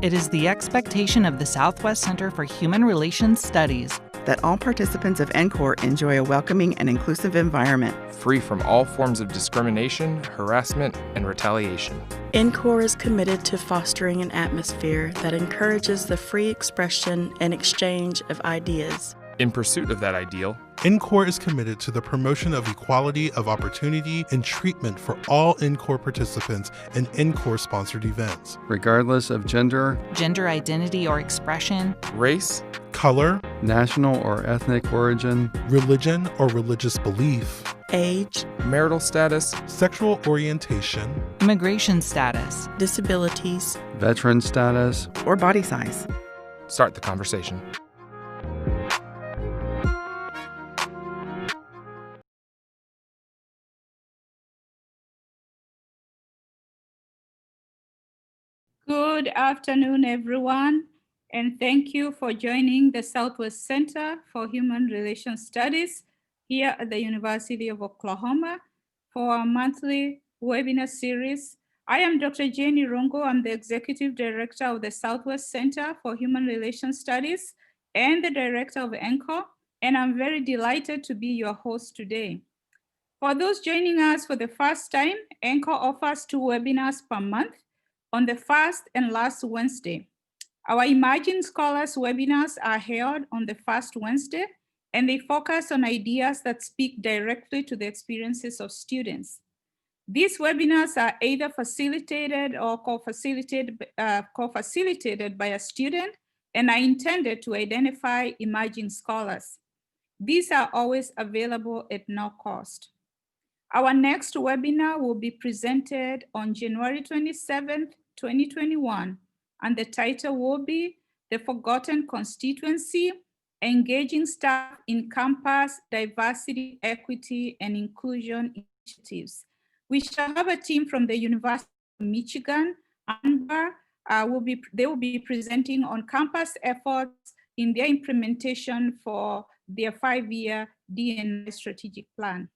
It is the expectation of the Southwest Center for Human Relations Studies that all participants of NCORE enjoy a welcoming and inclusive environment, free from all forms of discrimination, harassment, and retaliation. NCORE is committed to fostering an atmosphere that encourages the free expression and exchange of ideas. In pursuit of that ideal, NCORE is committed to the promotion of equality of opportunity and treatment for all NCORE participants and NCORE-sponsored events, regardless of gender, identity or expression, race, color, national or ethnic origin, religion or religious belief, age, marital status, sexual orientation, immigration status, disabilities, veteran status, or body size. Start the conversation. Good afternoon, everyone, and thank you for joining the Southwest Center for Human Relations Studies here at the University of Oklahoma for our monthly webinar series. I am Dr. Jenny Rongo. I'm the Executive Director of the Southwest Center for Human Relations Studies and the Director of NCORE, and I'm very delighted to be your host today. For those joining us for the first time, NCORE offers 2 webinars per month on the first and last Wednesday. Our Emerging Scholars webinars are held on the first Wednesday, and they focus on ideas that speak directly to the experiences of students. These webinars are either facilitated or co-facilitated by a student and are intended to identify emerging scholars. These are always available at no cost. Our next webinar will be presented on January 27th, 2021, and the title will be The Forgotten Constituency, Engaging Staff in Campus Diversity, Equity, and Inclusion Initiatives. We shall have a team from the University of Michigan, Amber. They will be presenting on campus efforts in their implementation for their 5-year D&I strategic plan.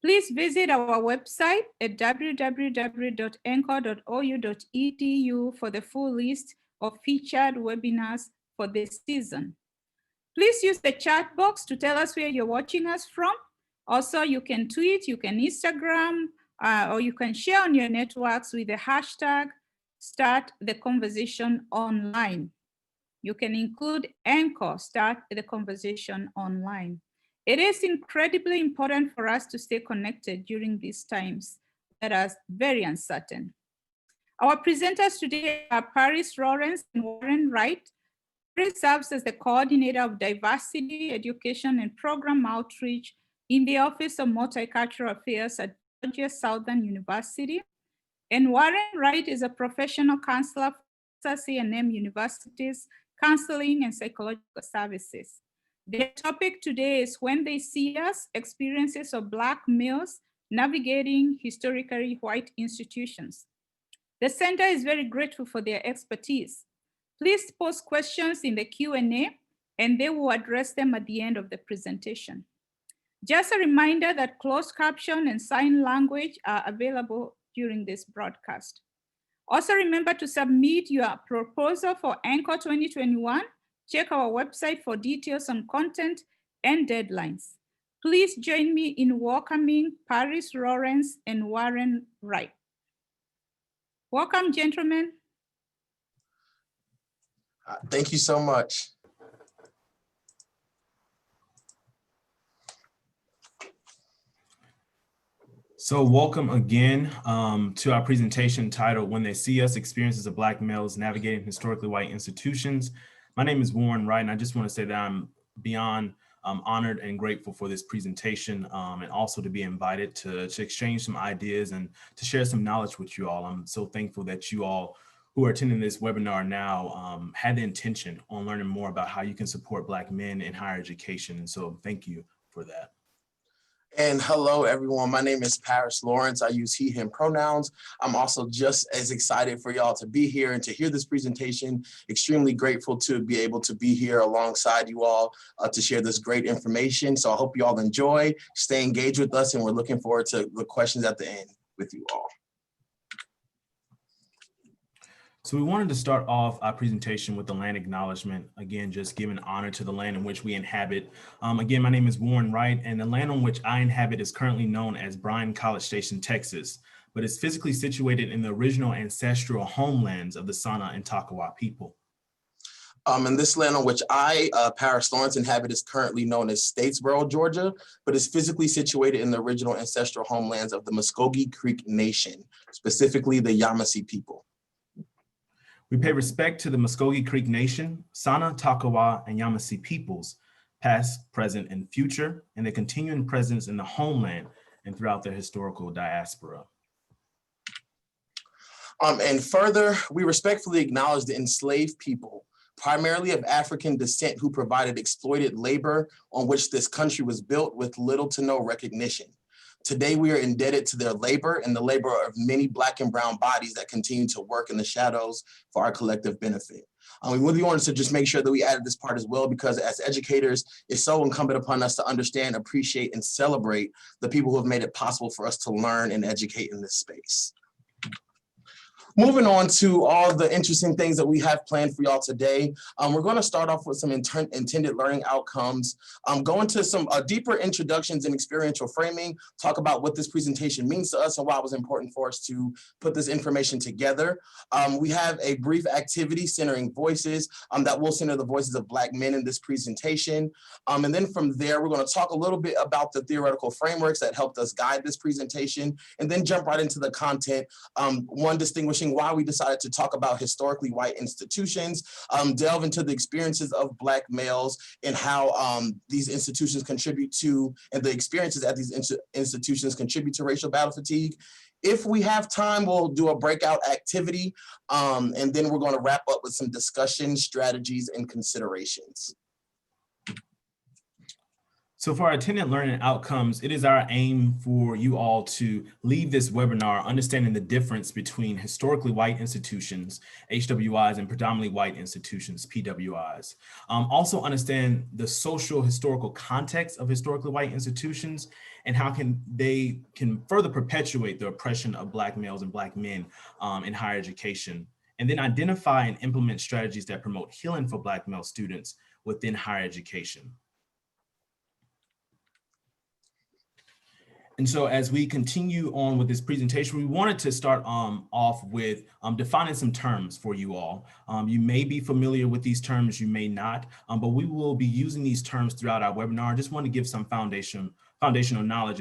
Please visit our website at www.ncore.ou.edu for the full list of featured webinars for this season. Please use the chat box to tell us where you're watching us from. Also, you can tweet, you can Instagram, or you can share on your networks with the hashtag #StartTheConversationOnline. You can include NCORE, Start the Conversation Online. It is incredibly important for us to stay connected during these times that are very uncertain. Our presenters today are Paris Lawrence and Warren Wright. Paris serves as the Coordinator of Diversity, Education, and Program Outreach in the Office of Multicultural Affairs at Georgia Southern University. And Warren Wright is a professional counselor for Texas A&M University's Counseling and Psychological Services. The topic today is When They See Us, Experiences of Black Males Navigating Historically White Institutions. The center is very grateful for their expertise. Please post questions in the Q&A and they will address them at the end of the presentation. Just a reminder that closed caption and sign language are available during this broadcast. Also remember to submit your proposal for NCORE 2021. Check our website for details on content and deadlines. Please join me in welcoming Paris Lawrence and Warren Wright. Welcome, gentlemen. Thank you so much. So welcome again to our presentation titled When They See Us, Experiences of Black Males Navigating Historically White Institutions. My name is Warren Wright, and I just want to say that I'm beyond honored and grateful for this presentation and also to be invited to exchange some ideas and to share some knowledge with you all. I'm so thankful that you all who are attending this webinar now had the intention on learning more about how you can support Black men in higher education. And so thank you for that. And hello, everyone. My name is Paris Lawrence. I use he, him pronouns. I'm also just as excited for y'all to be here and to hear this presentation. Extremely grateful to be able to be here alongside you all to share this great information. So I hope you all enjoy, stay engaged with us, and we're looking forward to the questions at the end with you all. So we wanted to start off our presentation with the land acknowledgement. Again, just giving honor to the land in which we inhabit. Again, my name is Warren Wright, and the land on which I inhabit is currently known as Bryan College Station, Texas, but is physically situated in the original ancestral homelands of the Sana and Takawa people. And this land on which I, Paris Lawrence, inhabit is currently known as Statesboro, Georgia, but is physically situated in the original ancestral homelands of the Muskogee Creek Nation, specifically the Yamasee people. We pay respect to the Muskogee Creek Nation, Sana, Takawa, and Yamasee peoples, past, present, and future, and their continuing presence in the homeland and throughout their historical diaspora. And further, we respectfully acknowledge the enslaved people, primarily of African descent, who provided exploited labor on which this country was built with little to no recognition. Today, we are indebted to their labor and the labor of many Black and brown bodies that continue to work in the shadows for our collective benefit. We really wanted to just make sure that we added this part as well, because as educators, it's so incumbent upon us to understand, appreciate, and celebrate the people who have made it possible for us to learn and educate in this space. Moving on to all the interesting things that we have planned for y'all today. We're going to start off with some intended learning outcomes, go into some deeper introductions and experiential framing, talk about what this presentation means to us and why it was important for us to put this information together. We have a brief activity centering voices that will center the voices of Black men in this presentation. And then from there, we're going to talk a little bit about the theoretical frameworks that helped us guide this presentation, and then jump right into the content, one distinguishing why we decided to talk about historically white institutions, delve into the experiences of Black males and how these institutions contribute to, and the experiences at these institutions contribute to racial battle fatigue. If we have time, we'll do a breakout activity, and then we're going to wrap up with some discussion, strategies, and considerations. So for our attendant learning outcomes, it is our aim for you all to leave this webinar understanding the difference between historically white institutions, HWIs, and predominantly white institutions, PWIs. Also understand the social historical context of historically white institutions and how they can further perpetuate the oppression of Black males and Black men in higher education. And then identify and implement strategies that promote healing for Black male students within higher education. And so as we continue on with this presentation, we wanted to start off with defining some terms for you all. You may be familiar with these terms, you may not, but we will be using these terms throughout our webinar. I just want to give some foundational knowledge,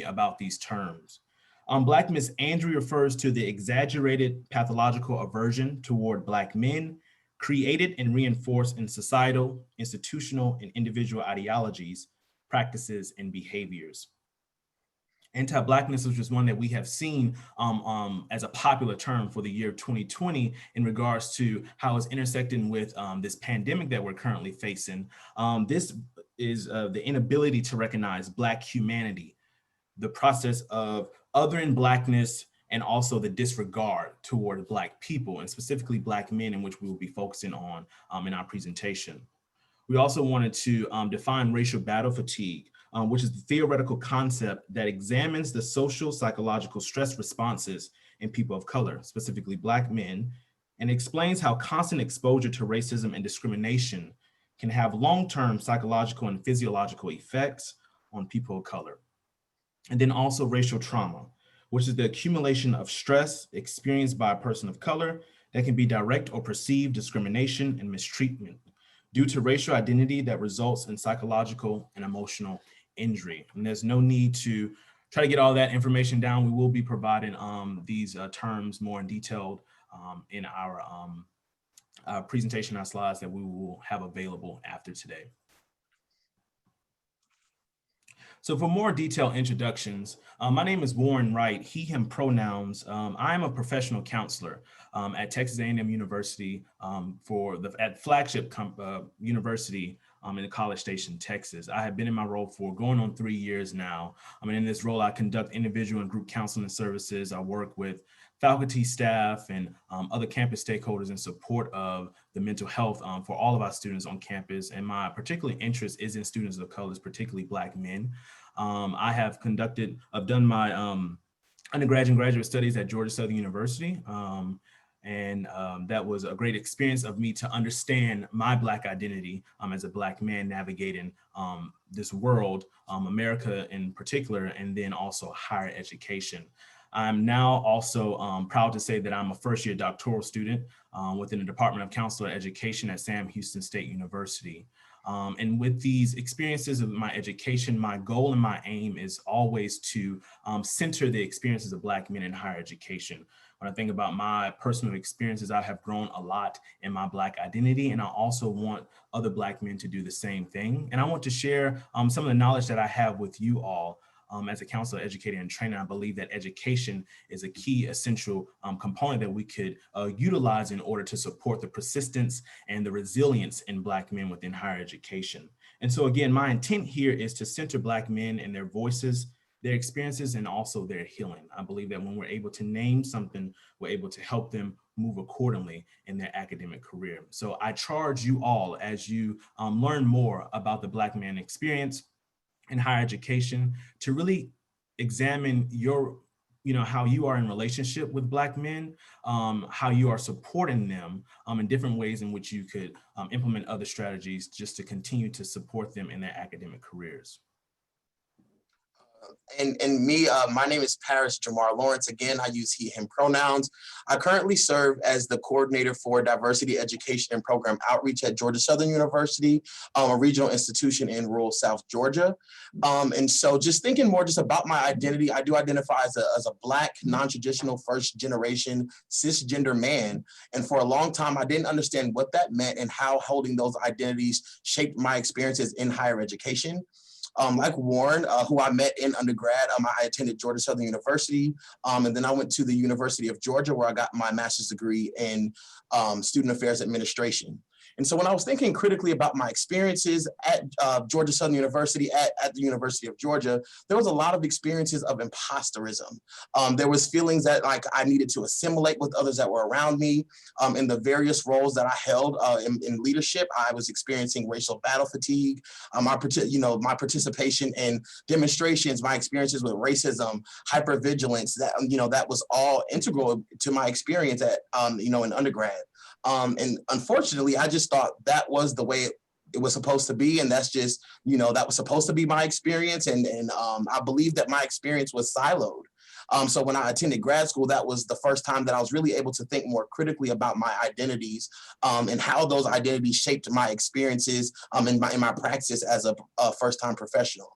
about these terms. Black misandry refers to the exaggerated pathological aversion toward Black men, created and reinforced in societal, institutional, and individual ideologies, practices, and behaviors. Anti-blackness is just one that we have seen as a popular term for the year 2020 in regards to how it's intersecting with this pandemic that we're currently facing. This is the inability to recognize Black humanity, the process of othering Blackness, and also the disregard toward Black people, and specifically Black men, in which we will be focusing on in our presentation. We also wanted to define racial battle fatigue, which is the theoretical concept that examines the social psychological stress responses in people of color, specifically Black men, and explains how constant exposure to racism and discrimination can have long-term psychological and physiological effects on people of color. And then also racial trauma, which is the accumulation of stress experienced by a person of color that can be direct or perceived discrimination and mistreatment due to racial identity that results in psychological and emotional injury. And there's no need to try to get all that information down. We will be providing these terms more in detail in our presentation, our slides that we will have available after today. So for more detailed introductions, my name is Warren Wright, he, him pronouns. I am a professional counselor at Texas A&M University at flagship university in College Station, Texas. I have been in my role for going on 3 years now. And in this role, I conduct individual and group counseling services. I work with faculty, staff, and other campus stakeholders in support of the mental health for all of our students on campus. And my particular interest is in students of color, particularly Black men. I've done my undergraduate and graduate studies at Georgia Southern University. And that was a great experience of me to understand my Black identity as a Black man navigating this world, America in particular, and then also higher education. I'm now also proud to say that I'm a first-year doctoral student within the Department of Counselor Education at Sam Houston State University. And with these experiences of my education, my goal and my aim is always to center the experiences of Black men in higher education. When I think about my personal experiences, I have grown a lot in my Black identity, and I also want other Black men to do the same thing. And I want to share some of the knowledge that I have with you all. As a counselor, educator, and trainer, I believe that education is a key essential component that we could utilize in order to support the persistence and the resilience in Black men within higher education. And so again, my intent here is to center Black men and their voices, their experiences, and also their healing. I believe that when we're able to name something, we're able to help them move accordingly in their academic career. So I charge you all, as you learn more about the Black man experience in higher education, to really examine your, how you are in relationship with Black men, how you are supporting them in different ways in which you could implement other strategies just to continue to support them in their academic careers. My name is Paris Jamar Lawrence. Again, I use he, him pronouns. I currently serve as the coordinator for diversity education and program outreach at Georgia Southern University, a regional institution in rural South Georgia. And so just thinking more just about my identity, I do identify as a Black, non-traditional, first generation, cisgender man. And for a long time, I didn't understand what that meant and how holding those identities shaped my experiences in higher education. Like Warren, who I met in undergrad, I attended Georgia Southern University, and then I went to the University of Georgia, where I got my master's degree in student affairs administration. And so when I was thinking critically about my experiences at Georgia Southern University, at the University of Georgia, there was a lot of experiences of imposterism. There was feelings that I needed to assimilate with others that were around me. In the various roles that I held in leadership, I was experiencing racial battle fatigue. My participation in demonstrations, my experiences with racism, hypervigilance, that was all integral to my experience at in undergrad. And unfortunately, I just thought that was the way it was supposed to be. And that's just, that was supposed to be my experience. And I believe that my experience was siloed. So when I attended grad school, that was the first time that I was really able to think more critically about my identities and how those identities shaped my experiences in my practice as a first-time professional.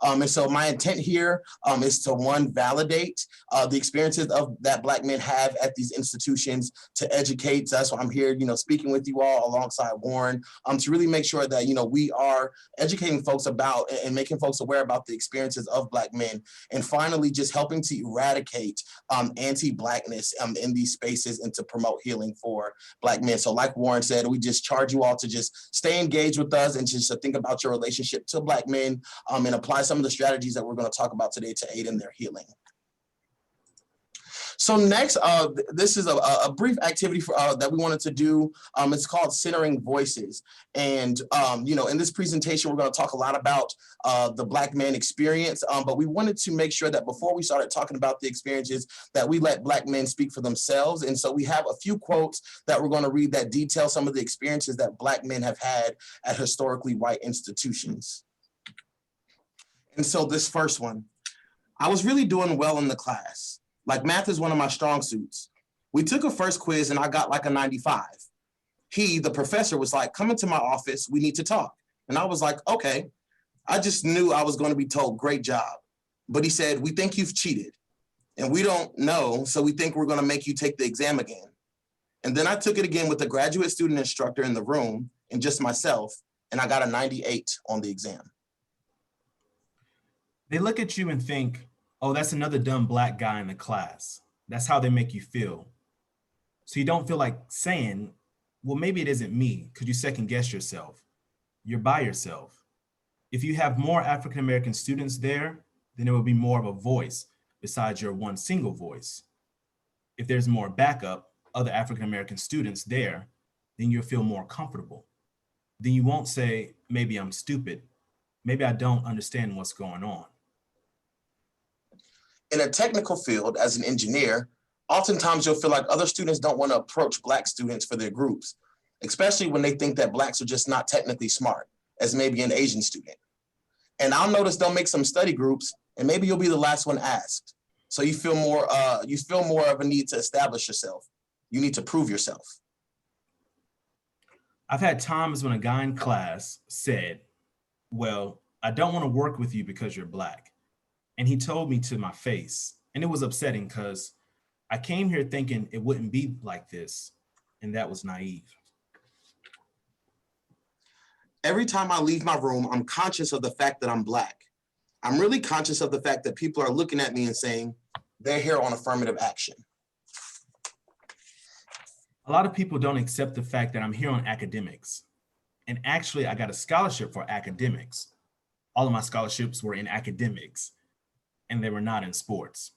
And so my intent here is to, one, validate the experiences that Black men have at these institutions, to educate. So that's why I'm here, speaking with you all alongside Warren, to really make sure that, we are educating folks about and making folks aware about the experiences of Black men. And finally, just helping to eradicate anti-Blackness in these spaces and to promote healing for Black men. So like Warren said, we just charge you all to just stay engaged with us and just to think about your relationship to Black men and apply some of the strategies that we're going to talk about today to aid in their healing. So next, this is a brief activity that we wanted to do. It's called Centering Voices. And, in this presentation, we're going to talk a lot about the Black man experience, but we wanted to make sure that before we started talking about the experiences, that we let Black men speak for themselves. And so we have a few quotes that we're going to read that detail some of the experiences that Black men have had at historically white institutions. And so this first one, I was really doing well in the class. Like, math is one of my strong suits. We took a first quiz and I got like a 95. The professor was like, come into my office, we need to talk. And I was like, okay. I just knew I was going to be told, great job. But he said, we think you've cheated and we don't know, so we think we're going to make you take the exam again. And then I took it again with a graduate student instructor in the room and just myself, and I got a 98 on the exam. They look at you and think, oh, that's another dumb Black guy in the class. That's how they make you feel. So you don't feel like saying, well, maybe it isn't me, because you second guess yourself. You're by yourself. If you have more African-American students there, then there will be more of a voice besides your one single voice. If there's more backup, other African-American students there, then you'll feel more comfortable. Then you won't say, maybe I'm stupid. Maybe I don't understand what's going on. In a technical field, as an engineer, Oftentimes you'll feel like other students don't want to approach Black students for their groups, especially when they think that Blacks are just not technically smart, as maybe an Asian student. And I'll notice they'll make some study groups and maybe you'll be the last one asked. So you feel more of a need to establish yourself. You need to prove yourself. I've had times when a guy in class said, well, I don't want to work with you because you're Black. And he told me to my face, and it was upsetting because I came here thinking it wouldn't be like this, and that was naive. Every time I leave my room, I'm conscious of the fact that I'm Black. I'm really conscious of the fact that people are looking at me and saying, they're here on affirmative action. A lot of people don't accept the fact that I'm here on academics. And actually, I got a scholarship for academics. All of my scholarships were in academics, and they were not in sports.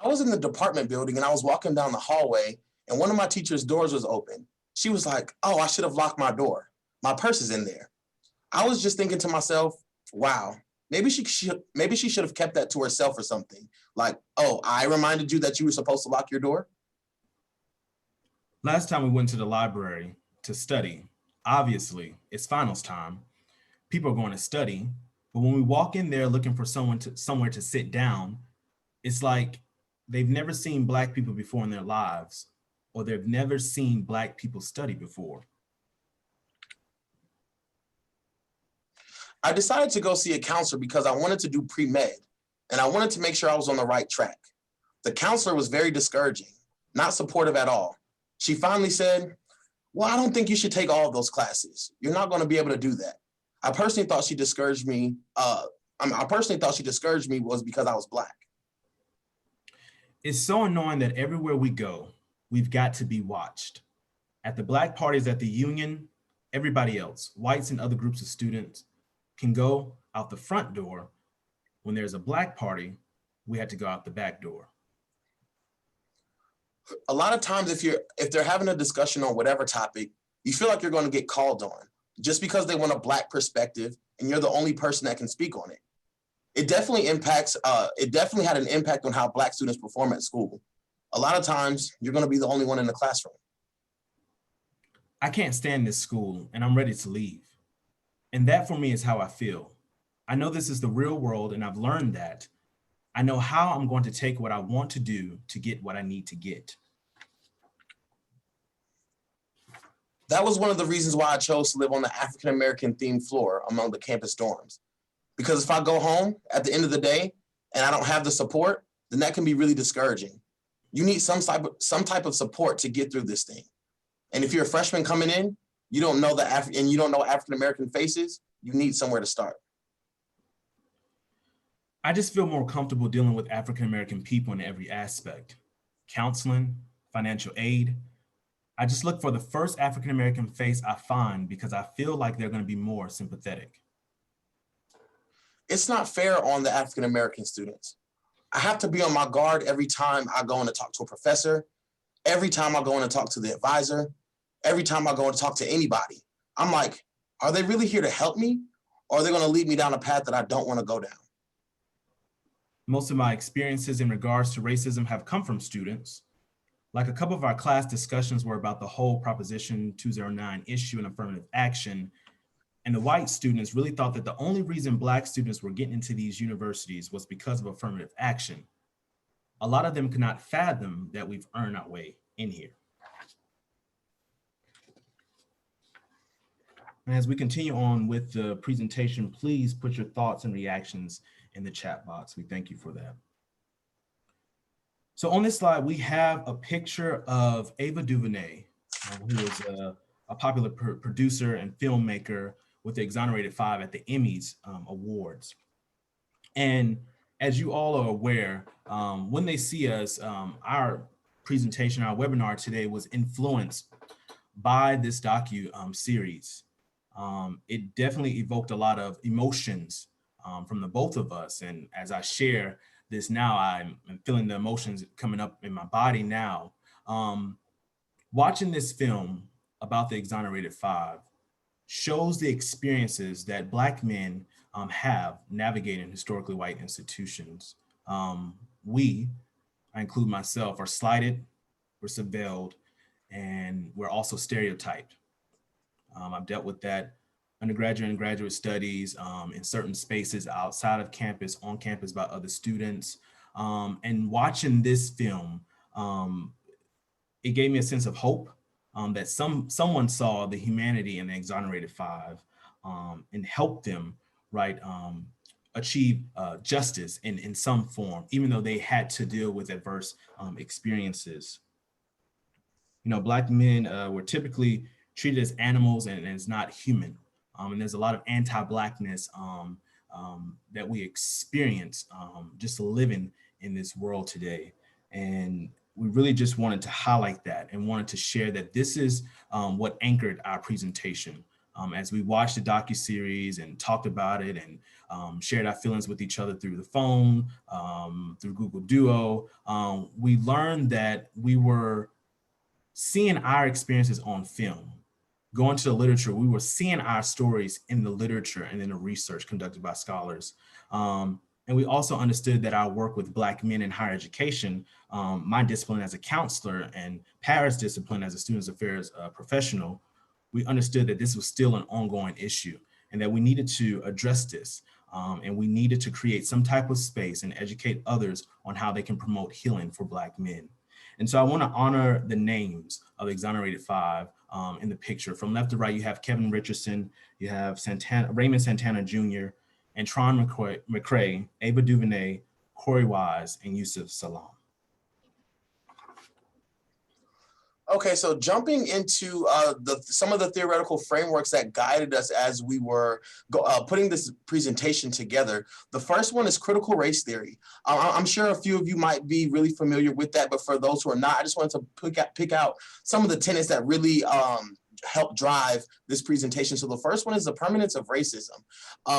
I was in the department building and I was walking down the hallway and one of my teacher's doors was open. She was like, oh, I should have locked my door. My purse is in there. I was just thinking to myself, wow, maybe she should have kept that to herself or something. Like, oh, I reminded you that you were supposed to lock your door? Last time we went to the library to study, obviously it's finals time. People are going to study, but when we walk in there looking for somewhere to sit down, it's like they've never seen Black people before in their lives, or they've never seen Black people study before. I decided to go see a counselor because I wanted to do pre-med and I wanted to make sure I was on the right track. The counselor was very discouraging, not supportive at all. She finally said, well, I don't think you should take all of those classes. You're not going to be able to do that. I personally thought she discouraged me. Was because I was Black. It's so annoying that everywhere we go, we've got to be watched. At the Black parties at the union, everybody else, whites and other groups of students, can go out the front door. When there's a Black party, we had to go out the back door. A lot of times if they're having a discussion on whatever topic, you feel like you're going to get called on just because they want a Black perspective and you're the only person that can speak on it. It definitely had an impact on how Black students perform at school. A lot of times you're going to be the only one in the classroom. I can't stand this school and I'm ready to leave. And that for me is how I feel. I know this is the real world and I've learned that. I know how I'm going to take what I want to do to get what I need to get. That was one of the reasons why I chose to live on the African-American themed floor among the campus dorms. Because if I go home at the end of the day and I don't have the support, then that can be really discouraging. You need some type of support to get through this thing. And if you're a freshman coming in, you don't know African-American faces, you need somewhere to start. I just feel more comfortable dealing with African-American people in every aspect. Counseling, financial aid. I just look for the first African-American face I find because I feel like they're going to be more sympathetic. It's not fair on the African-American students. I have to be on my guard every time I go in to talk to a professor, every time I go in to talk to the advisor, every time I go in to talk to anybody. I'm like, are they really here to help me? Or are they going to lead me down a path that I don't want to go down? Most of my experiences in regards to racism have come from students. Like a couple of our class discussions were about the whole Proposition 209 issue and affirmative action. And the white students really thought that the only reason Black students were getting into these universities was because of affirmative action. A lot of them could not fathom that we've earned our way in here. And as we continue on with the presentation, please put your thoughts and reactions in the chat box. We thank you for that. So on this slide, we have a picture of Ava DuVernay, who is a popular producer and filmmaker with the Exonerated 5 at the Emmys Awards. And as you all are aware, when they see us, our presentation, our webinar today was influenced by this docu-series. It definitely evoked a lot of emotions from the both of us. And as I share this now, I'm feeling the emotions coming up in my body now. Watching this film about the Exonerated 5 shows the experiences that Black men have navigating historically white institutions. We, I include myself, are slighted, we're surveilled, and we're also stereotyped. I've dealt with that undergraduate and graduate studies in certain spaces outside of campus, on campus by other students. And watching this film, it gave me a sense of hope that someone saw the humanity in the exonerated five and helped them, right, achieve justice in some form, even though they had to deal with adverse experiences. You know, Black men were typically treated as animals and as not human. And there's a lot of anti-blackness that we experience just living in this world today. And we really just wanted to highlight that and wanted to share that this is what anchored our presentation. As we watched the docuseries and talked about it and shared our feelings with each other through the phone, through Google Duo, we learned that we were seeing our experiences on film. Going to the literature, we were seeing our stories in the literature and in the research conducted by scholars. And we also understood that our work with Black men in higher education, my discipline as a counselor and Paris' discipline as a students affairs professional, we understood that this was still an ongoing issue and that we needed to address this. And we needed to create some type of space and educate others on how they can promote healing for Black men. And so I want to honor the names of the exonerated five in the picture. From left to right, you have Kevin Richardson, you have Raymond Santana Jr., and Tron McCrae, Ava DuVernay, Corey Wise, and Yusuf Salam. Okay, so jumping into some of the theoretical frameworks that guided us as we were putting this presentation together. The first one is critical race theory. I'm sure a few of you might be really familiar with that, but for those who are not, I just wanted to pick out some of the tenets that really help drive this presentation. So the first one is the permanence of racism.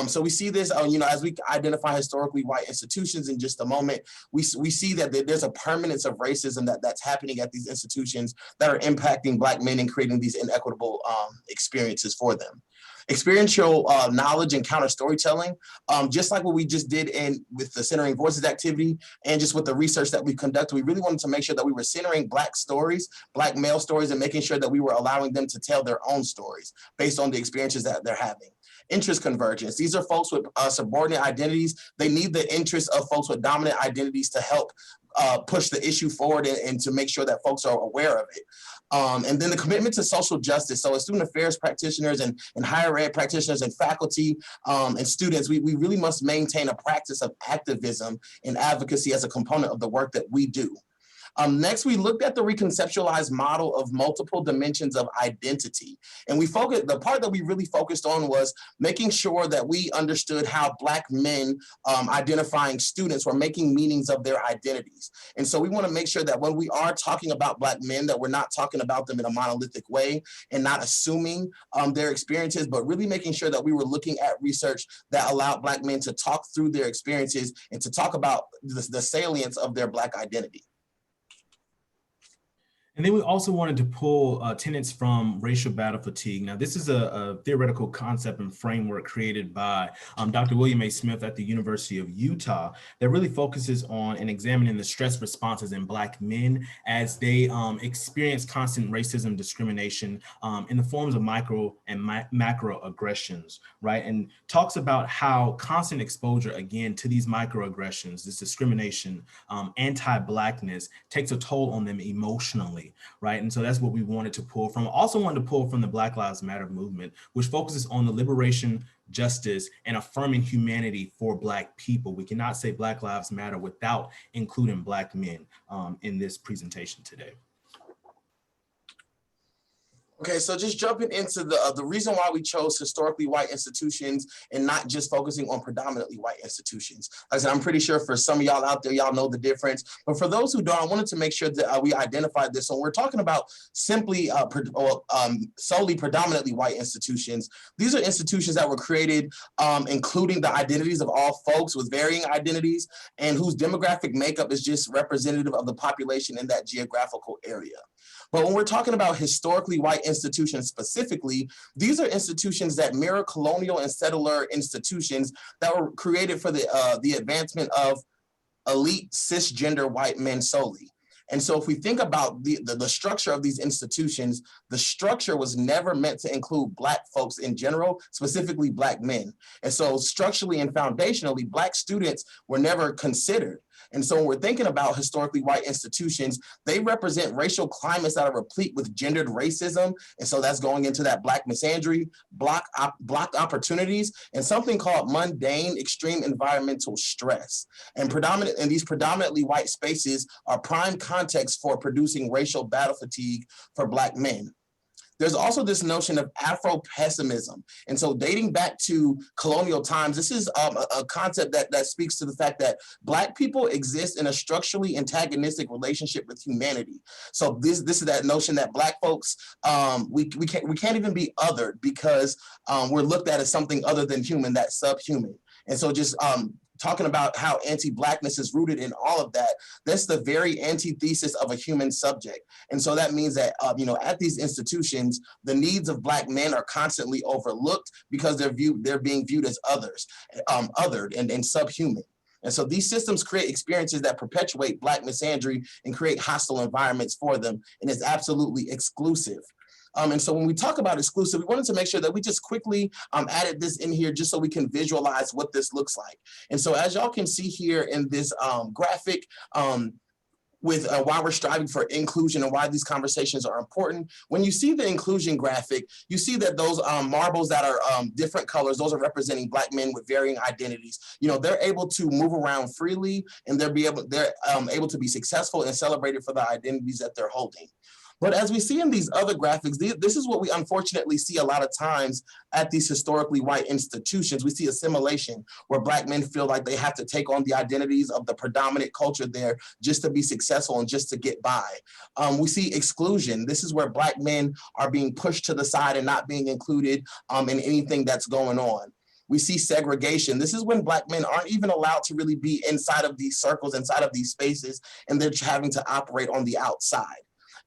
So we see this, as we identify historically white institutions in just a moment, we see that there's a permanence of racism that's happening at these institutions that are impacting Black men and creating these inequitable experiences for them. Experiential knowledge and counter storytelling, just like what we just did with the Centering Voices activity and just with the research that we conducted, we really wanted to make sure that we were centering Black stories, Black male stories, and making sure that we were allowing them to tell their own stories based on the experiences that they're having. Interest convergence. These are folks with subordinate identities. They need the interests of folks with dominant identities to help push the issue forward and to make sure that folks are aware of it. And then the commitment to social justice. So as student affairs practitioners and higher ed practitioners and faculty and students, we really must maintain a practice of activism and advocacy as a component of the work that we do. Next, we looked at the reconceptualized model of multiple dimensions of identity. And the part that we really focused on was making sure that we understood how Black men identifying students were making meanings of their identities. And so we want to make sure that when we are talking about Black men, that we're not talking about them in a monolithic way and not assuming their experiences, but really making sure that we were looking at research that allowed Black men to talk through their experiences and to talk about the salience of their Black identity. And then we also wanted to pull tenets from racial battle fatigue. Now, this is a theoretical concept and framework created by Dr. William A. Smith at the University of Utah that really focuses on and examining the stress responses in Black men as they experience constant racism discrimination in the forms of micro and macro aggressions, right? And talks about how constant exposure, again, to these microaggressions, this discrimination, anti-Blackness takes a toll on them emotionally. Right. And so that's what we wanted to pull from. Also wanted to pull from the Black Lives Matter movement, which focuses on the liberation, justice, and affirming humanity for Black people. We cannot say Black Lives Matter without including Black men in this presentation today. Okay, so just jumping into the reason why we chose historically white institutions and not just focusing on predominantly white institutions. Like I said, I'm pretty sure for some of y'all out there, y'all know the difference. But for those who don't, I wanted to make sure that we identified this. So we're talking about simply solely predominantly white institutions. These are institutions that were created including the identities of all folks with varying identities and whose demographic makeup is just representative of the population in that geographical area. But when we're talking about historically white institutions specifically, these are institutions that mirror colonial and settler institutions that were created for the advancement of elite cisgender white men solely. And so if we think about the structure of these institutions, the structure was never meant to include Black folks in general, specifically Black men. And so structurally and foundationally, Black students were never considered. And so when we're thinking about historically white institutions, they represent racial climates that are replete with gendered racism. And so that's going into that Black misandry, block opportunities, and something called mundane extreme environmental stress. And these predominantly white spaces are prime context for producing racial battle fatigue for Black men. There's also this notion of Afro-pessimism. And so dating back to colonial times, this is a concept that speaks to the fact that Black people exist in a structurally antagonistic relationship with humanity. So this is that notion that Black folks, we can't even be othered because we're looked at as something other than human, that's subhuman. And so just talking about how anti-Blackness is rooted in all of that, that's the very antithesis of a human subject. And so that means that, at these institutions, the needs of Black men are constantly overlooked because they're being viewed as othered and subhuman. And so these systems create experiences that perpetuate Black misandry and create hostile environments for them, and it's absolutely exclusive. And so when we talk about exclusive, we wanted to make sure that we just quickly added this in here just so we can visualize what this looks like. And so as y'all can see here in this graphic, with why we're striving for inclusion and why these conversations are important. When you see the inclusion graphic, you see that those marbles that are different colors, those are representing Black men with varying identities. They're able to move around freely, and they're able to be successful and celebrated for the identities that they're holding. But as we see in these other graphics, this is what we unfortunately see a lot of times at these historically white institutions. We see assimilation, where Black men feel like they have to take on the identities of the predominant culture there just to be successful and just to get by. We see exclusion. This is where Black men are being pushed to the side and not being included in anything that's going on. We see segregation. This is when Black men aren't even allowed to really be inside of these circles, inside of these spaces, and they're having to operate on the outside.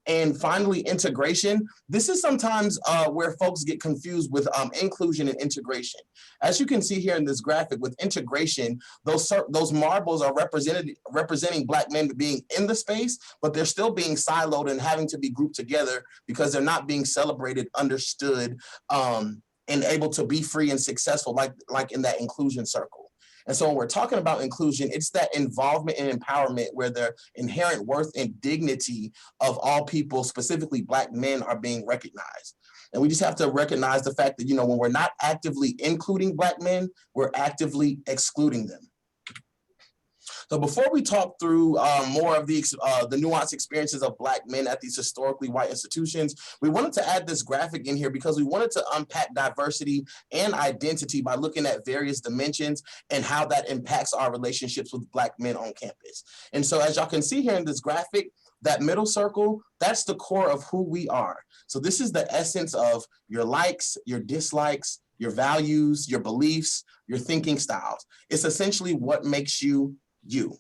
And finally, integration. This is sometimes where folks get confused with inclusion and integration. As you can see here in this graphic, with integration, those marbles are representing Black men being in the space, but they're still being siloed and having to be grouped together because they're not being celebrated, understood, and able to be free and successful like in that inclusion circle. And so when we're talking about inclusion, it's that involvement and empowerment where the inherent worth and dignity of all people, specifically Black men, are being recognized. And we just have to recognize the fact that, when we're not actively including Black men, we're actively excluding them. So before we talk through more of the nuanced experiences of Black men at these historically white institutions, we wanted to add this graphic in here because we wanted to unpack diversity and identity by looking at various dimensions and how that impacts our relationships with Black men on campus. And so as y'all can see here in this graphic, that middle circle, that's the core of who we are. So this is the essence of your likes, your dislikes, your values, your beliefs, your thinking styles. It's essentially what makes you you.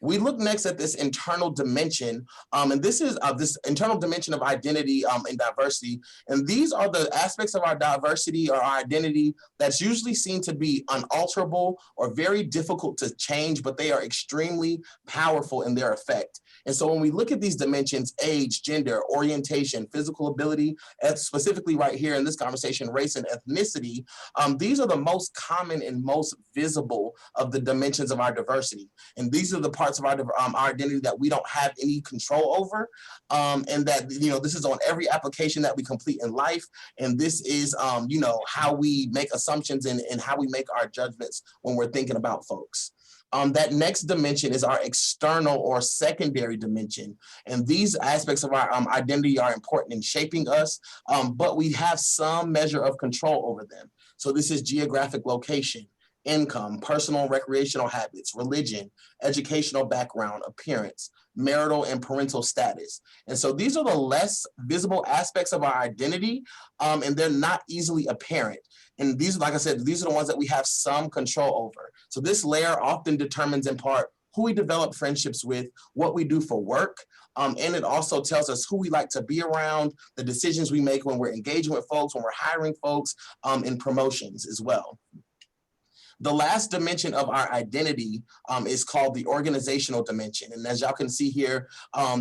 We look next at this internal dimension, and this is this internal dimension of identity and diversity. And these are the aspects of our diversity or our identity that's usually seen to be unalterable or very difficult to change, but they are extremely powerful in their effect. And so when we look at these dimensions, age, gender, orientation, physical ability, and specifically right here in this conversation, race and ethnicity, these are the most common and most visible of the dimensions of our diversity. And these are the parts of our identity that we don't have any control over, and that, this is on every application that we complete in life. And this is, how we make assumptions and how we make our judgments when we're thinking about folks. That next dimension is our external or secondary dimension. And these aspects of our identity are important in shaping us, but we have some measure of control over them. So this is geographic location, income, personal and recreational habits, religion, educational background, appearance, marital and parental status. And so these are the less visible aspects of our identity, and they're not easily apparent. And these, like I said, these are the ones that we have some control over. So this layer often determines in part who we develop friendships with, what we do for work, and it also tells us who we like to be around, the decisions we make when we're engaging with folks, when we're hiring folks, in promotions as well. The last dimension of our identity is called the organizational dimension. And as y'all can see here,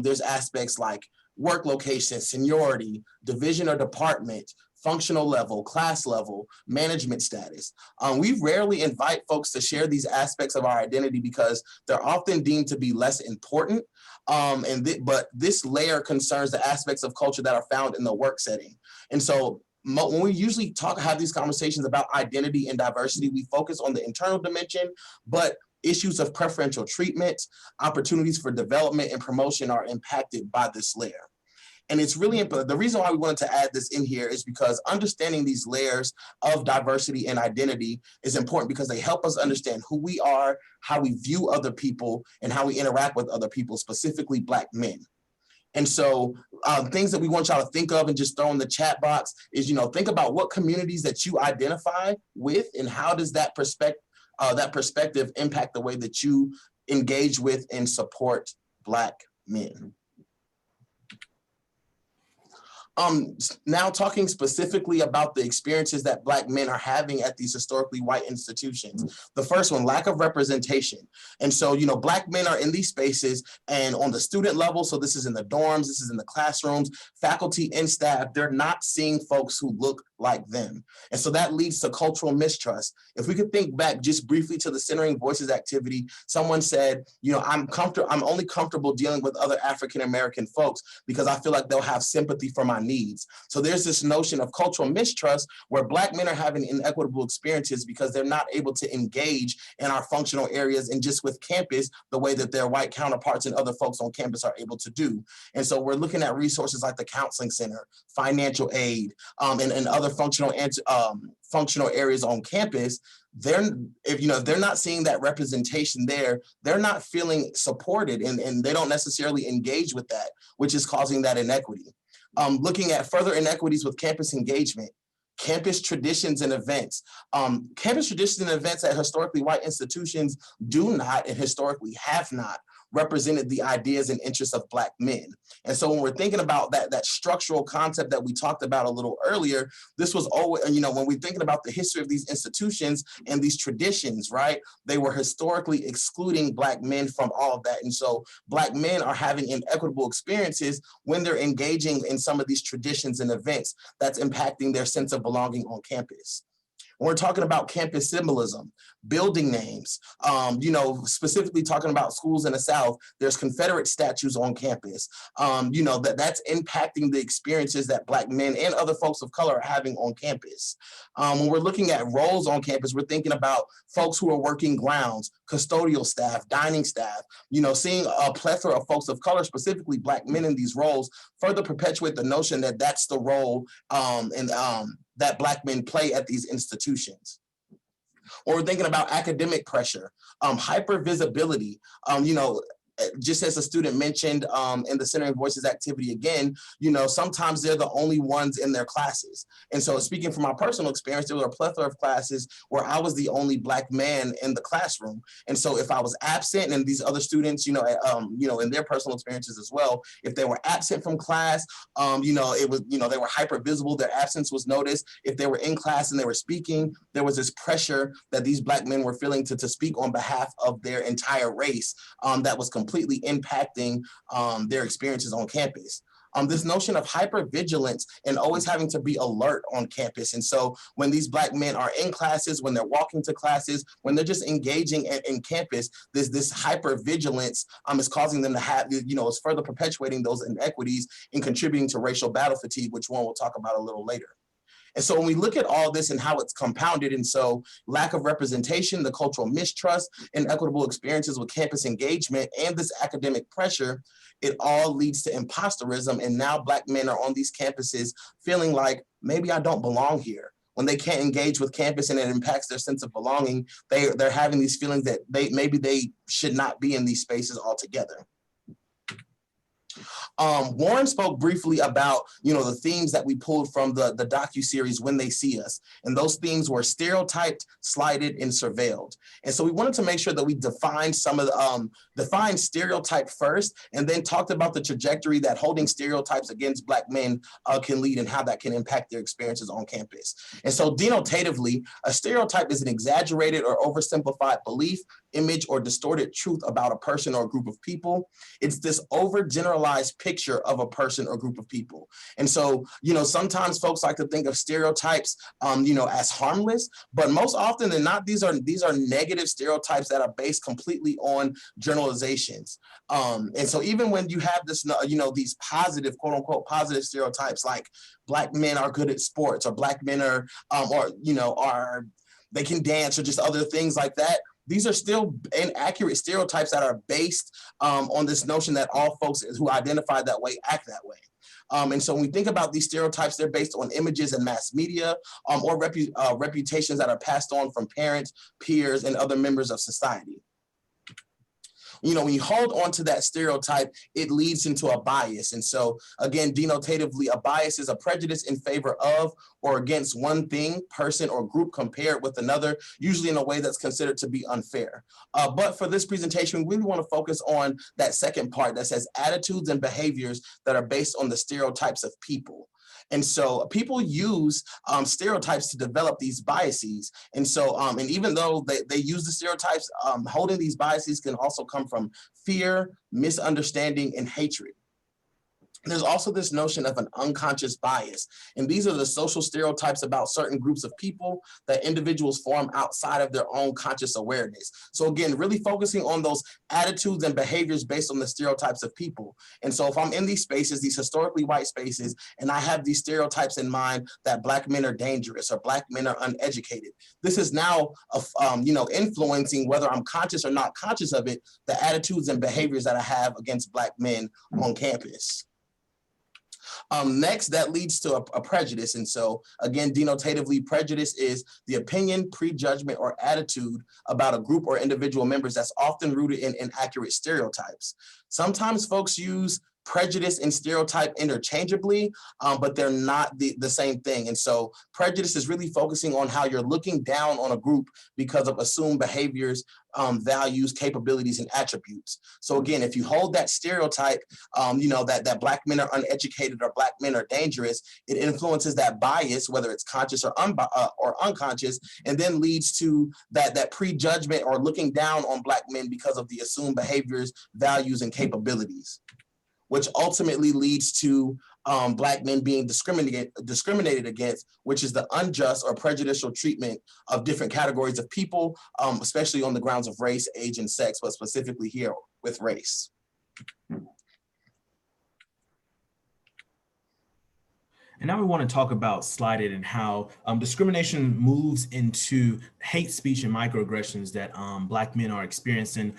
there's aspects like work location, seniority, division or department, functional level, class level, management status. We rarely invite folks to share these aspects of our identity because they're often deemed to be less important. But this layer concerns the aspects of culture that are found in the work setting. And so when we usually have these conversations about identity and diversity, we focus on the internal dimension, but issues of preferential treatment, opportunities for development and promotion are impacted by this layer. And it's really important. The reason why we wanted to add this in here is because understanding these layers of diversity and identity is important because they help us understand who we are, how we view other people, and how we interact with other people, specifically Black men. And so things that we want y'all to think of and just throw in the chat box is, think about what communities that you identify with and how does that perspective impact the way that you engage with and support Black men. Now talking specifically about the experiences that Black men are having at these historically white institutions. The first one, lack of representation. And so, Black men are in these spaces and on the student level, so this is in the dorms, this is in the classrooms, faculty and staff, they're not seeing folks who look like them. And so that leads to cultural mistrust. If we could think back just briefly to the Centering Voices activity, someone said, I'm only comfortable dealing with other African-American folks because I feel like they'll have sympathy for my needs. So there's this notion of cultural mistrust where Black men are having inequitable experiences because they're not able to engage in our functional areas and just with campus the way that their white counterparts and other folks on campus are able to do. And so we're looking at resources like the counseling center, financial aid, and other functional areas on campus. If they're not seeing that representation there, they're not feeling supported and they don't necessarily engage with that, which is causing that inequity. Looking at further inequities with campus engagement, campus traditions and events. Campus traditions and events at historically white institutions do not and historically have not represented the ideas and interests of Black men. And so when we're thinking about that structural concept that we talked about a little earlier, this was always, when we're thinking about the history of these institutions and these traditions, right, they were historically excluding Black men from all of that. And so Black men are having inequitable experiences when they're engaging in some of these traditions and events that's impacting their sense of belonging on campus. When we're talking about campus symbolism, building names, specifically talking about schools in the South, there's Confederate statues on campus. That's impacting the experiences that Black men and other folks of color are having on campus. When we're looking at roles on campus, we're thinking about folks who are working grounds, custodial staff, dining staff, seeing a plethora of folks of color, specifically Black men in these roles, further perpetuate the notion that that's the role that Black men play at these institutions. Or we're thinking about academic pressure, hypervisibility, just as a student mentioned in the Centering Voices activity again, sometimes they're the only ones in their classes. And so speaking from my personal experience, there were a plethora of classes where I was the only Black man in the classroom. And so if I was absent, and these other students, in their personal experiences as well, if they were absent from class, it was, they were hyper visible, their absence was noticed. If they were in class and they were speaking, there was this pressure that these Black men were feeling to speak on behalf of their entire race that was completely impacting their experiences on campus. This notion of hypervigilance and always having to be alert on campus. And so when these Black men are in classes, when they're walking to classes, when they're just engaging in campus, this hypervigilance is causing them to have, is further perpetuating those inequities and contributing to racial battle fatigue, which one we'll talk about a little later. And so when we look at all this and how it's compounded, and so lack of representation, the cultural mistrust, inequitable experiences with campus engagement, and this academic pressure, it all leads to imposterism. And now Black men are on these campuses feeling like, maybe I don't belong here. When they can't engage with campus and it impacts their sense of belonging, they're having these feelings that maybe they should not be in these spaces altogether. Warren spoke briefly about, the themes that we pulled from the docuseries When They See Us. And those themes were stereotyped, slighted, and surveilled. And so we wanted to make sure that we defined some of the, defined stereotype first, and then talked about the trajectory that holding stereotypes against Black men can lead and how that can impact their experiences on campus. And so denotatively, a stereotype is an exaggerated or oversimplified belief, image, or distorted truth about a person or a group of people. It's this overgeneralized picture of a person or group of people. And so, sometimes folks like to think of stereotypes, as harmless, but most often than not, these are negative stereotypes that are based completely on generalizations. And so even when you have this, these positive, quote unquote, positive stereotypes like Black men are good at sports, or Black men are they can dance, or just other things like that. These are still inaccurate stereotypes that are based on this notion that all folks who identify that way act that way. And so when we think about these stereotypes, they're based on images and mass media, or reputations that are passed on from parents, peers, and other members of society. When you hold on to that stereotype, it leads into a bias. And so again, denotatively, a bias is a prejudice in favor of or against one thing, person, or group compared with another, usually in a way that's considered to be unfair. But for this presentation, we really want to focus on that second part that says attitudes and behaviors that are based on the stereotypes of people. And so people use stereotypes to develop these biases. And so, and even though they use the stereotypes, holding these biases can also come from fear, misunderstanding, and hatred. There's also this notion of an unconscious bias. And these are the social stereotypes about certain groups of people that individuals form outside of their own conscious awareness. So again, really focusing on those attitudes and behaviors based on the stereotypes of people. And so if I'm in these spaces, these historically white spaces, and I have these stereotypes in mind that Black men are dangerous or Black men are uneducated, this is now, influencing, whether I'm conscious or not conscious of it, the attitudes and behaviors that I have against Black men on campus. Next, that leads to a prejudice. And so again, denotatively, prejudice is the opinion, prejudgment, or attitude about a group or individual members that's often rooted in inaccurate stereotypes. Sometimes folks use prejudice and stereotype interchangeably, but they're not the same thing. And so prejudice is really focusing on how you're looking down on a group because of assumed behaviors, values, capabilities, and attributes. So again, if you hold that stereotype, that Black men are uneducated or Black men are dangerous, it influences that bias, whether it's conscious or unconscious, and then leads to that prejudgment or looking down on Black men because of the assumed behaviors, values, and capabilities, which ultimately leads to Black men being discriminated against, which is the unjust or prejudicial treatment of different categories of people, especially on the grounds of race, age, and sex, but specifically here with race. And now we want to talk about slighted and how discrimination moves into hate speech and microaggressions that Black men are experiencing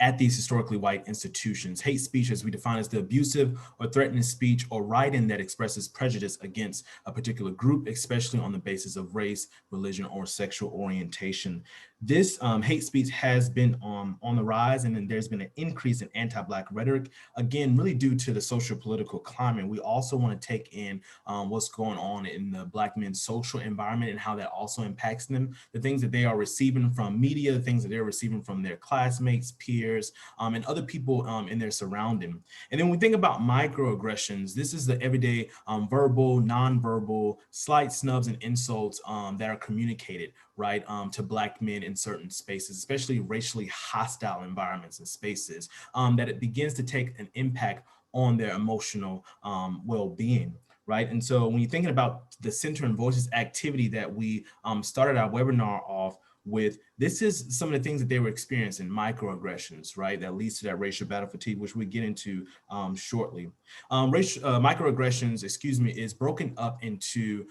at these historically white institutions. Hate speech, as we define, is the abusive or threatening speech or writing that expresses prejudice against a particular group, especially on the basis of race, religion, or sexual orientation. This hate speech has been on the rise, and then there's been an increase in anti-Black rhetoric, again, really due to the social political climate. We also want to take in what's going on in the Black men's social environment and how that also impacts them, the things that they are receiving from media, the things that they're receiving from their classmates, peers, and other people in their surrounding. And then when we think about microaggressions, this is the everyday verbal, nonverbal, slight snubs and insults that are communicated, right, to Black men in certain spaces, especially racially hostile environments and spaces, that it begins to take an impact on their emotional well-being, right? And so when you're thinking about the Center and Voices activity that we started our webinar off with, this is some of the things that they were experiencing, microaggressions, right? That leads to that racial battle fatigue, which we get into shortly. Microaggressions, is broken up into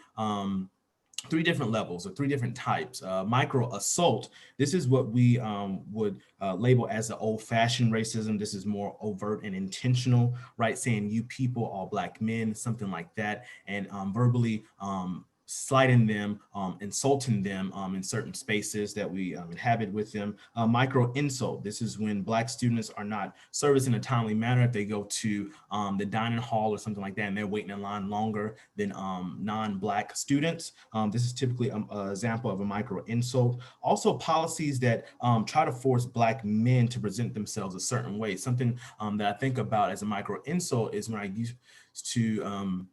three different levels or three different types. Micro assault, this is what we would label as the old-fashioned racism. This is more overt and intentional, right? Saying you people, all Black men, something like that, and verbally slighting them, insulting them in certain spaces that we inhabit with them. Micro insult. This is when Black students are not serviced in a timely manner. If they go to the dining hall or something like that, and they're waiting in line longer than non-Black students. This is typically an example of a micro insult. Also, policies that try to force Black men to present themselves a certain way. Something that I think about as a micro insult is when I used to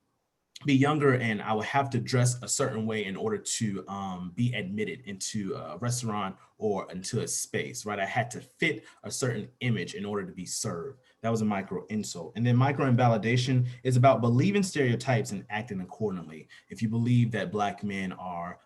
be younger and I would have to dress a certain way in order to be admitted into a restaurant or into a space, right? I had to fit a certain image in order to be served. That was a micro insult. And then micro invalidation is about believing stereotypes and acting accordingly. If you believe that Black men are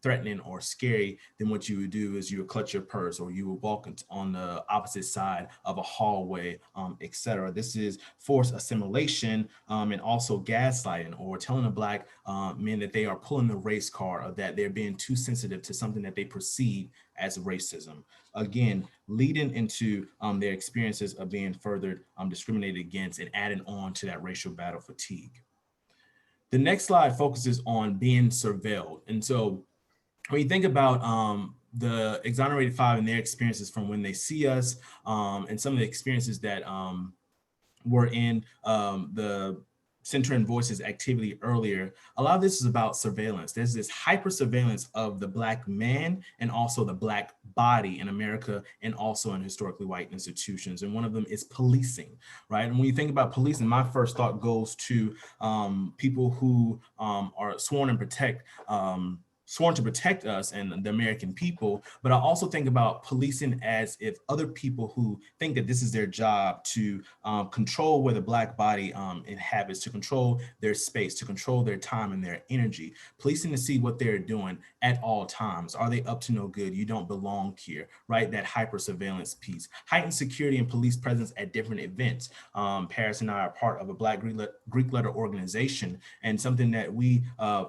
threatening or scary, then what you would do is you would clutch your purse or you would walk on the opposite side of a hallway, etc. This is forced assimilation and also gaslighting, or telling a Black men that they are pulling the race card, or that they're being too sensitive to something that they perceive as racism. Again, leading into their experiences of being further discriminated against and adding on to that racial battle fatigue. The next slide focuses on being surveilled. And so when you think about the exonerated five and their experiences from when they see us, and some of the experiences that were in the Center and Voices activity earlier, a lot of this is about surveillance. There's this hyper surveillance of the Black man and also the Black body in America and also in historically white institutions. And one of them is policing, right? And when you think about policing, my first thought goes to people who are sworn to protect us and the American people. But I also think about policing as if other people who think that this is their job to control where the Black body inhabits, to control their space, to control their time and their energy, policing to see what they're doing at all times. Are they up to no good? You don't belong here, right? That hyper surveillance piece. Heightened security and police presence at different events. Paris and I are part of a Black Greek letter organization, and something that we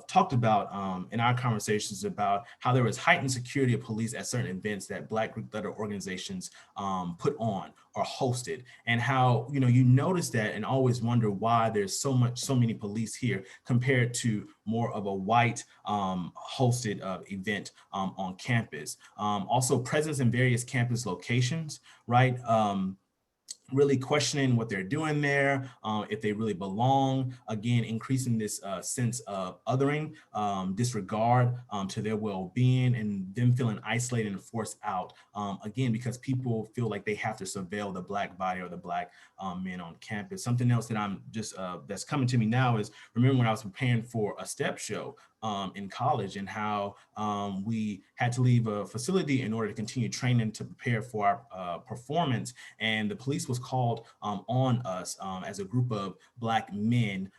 talked about in our conversations about how there was heightened security of police at certain events that Black Greek letter organizations put on or hosted, and how you notice that and always wonder why there's so many police here compared to more of a white hosted event on campus. Also presence in various campus locations, right? Really questioning what they're doing there, if they really belong. Again, increasing this sense of othering, disregard to their well-being, and them feeling isolated and forced out. Again, because people feel like they have to surveil the Black body or the Black men on campus. Something else that I'm just that's coming to me now is, remember when I was preparing for a step show in college, and how we had to leave a facility in order to continue training to prepare for our performance. And the police was called on us as a group of Black men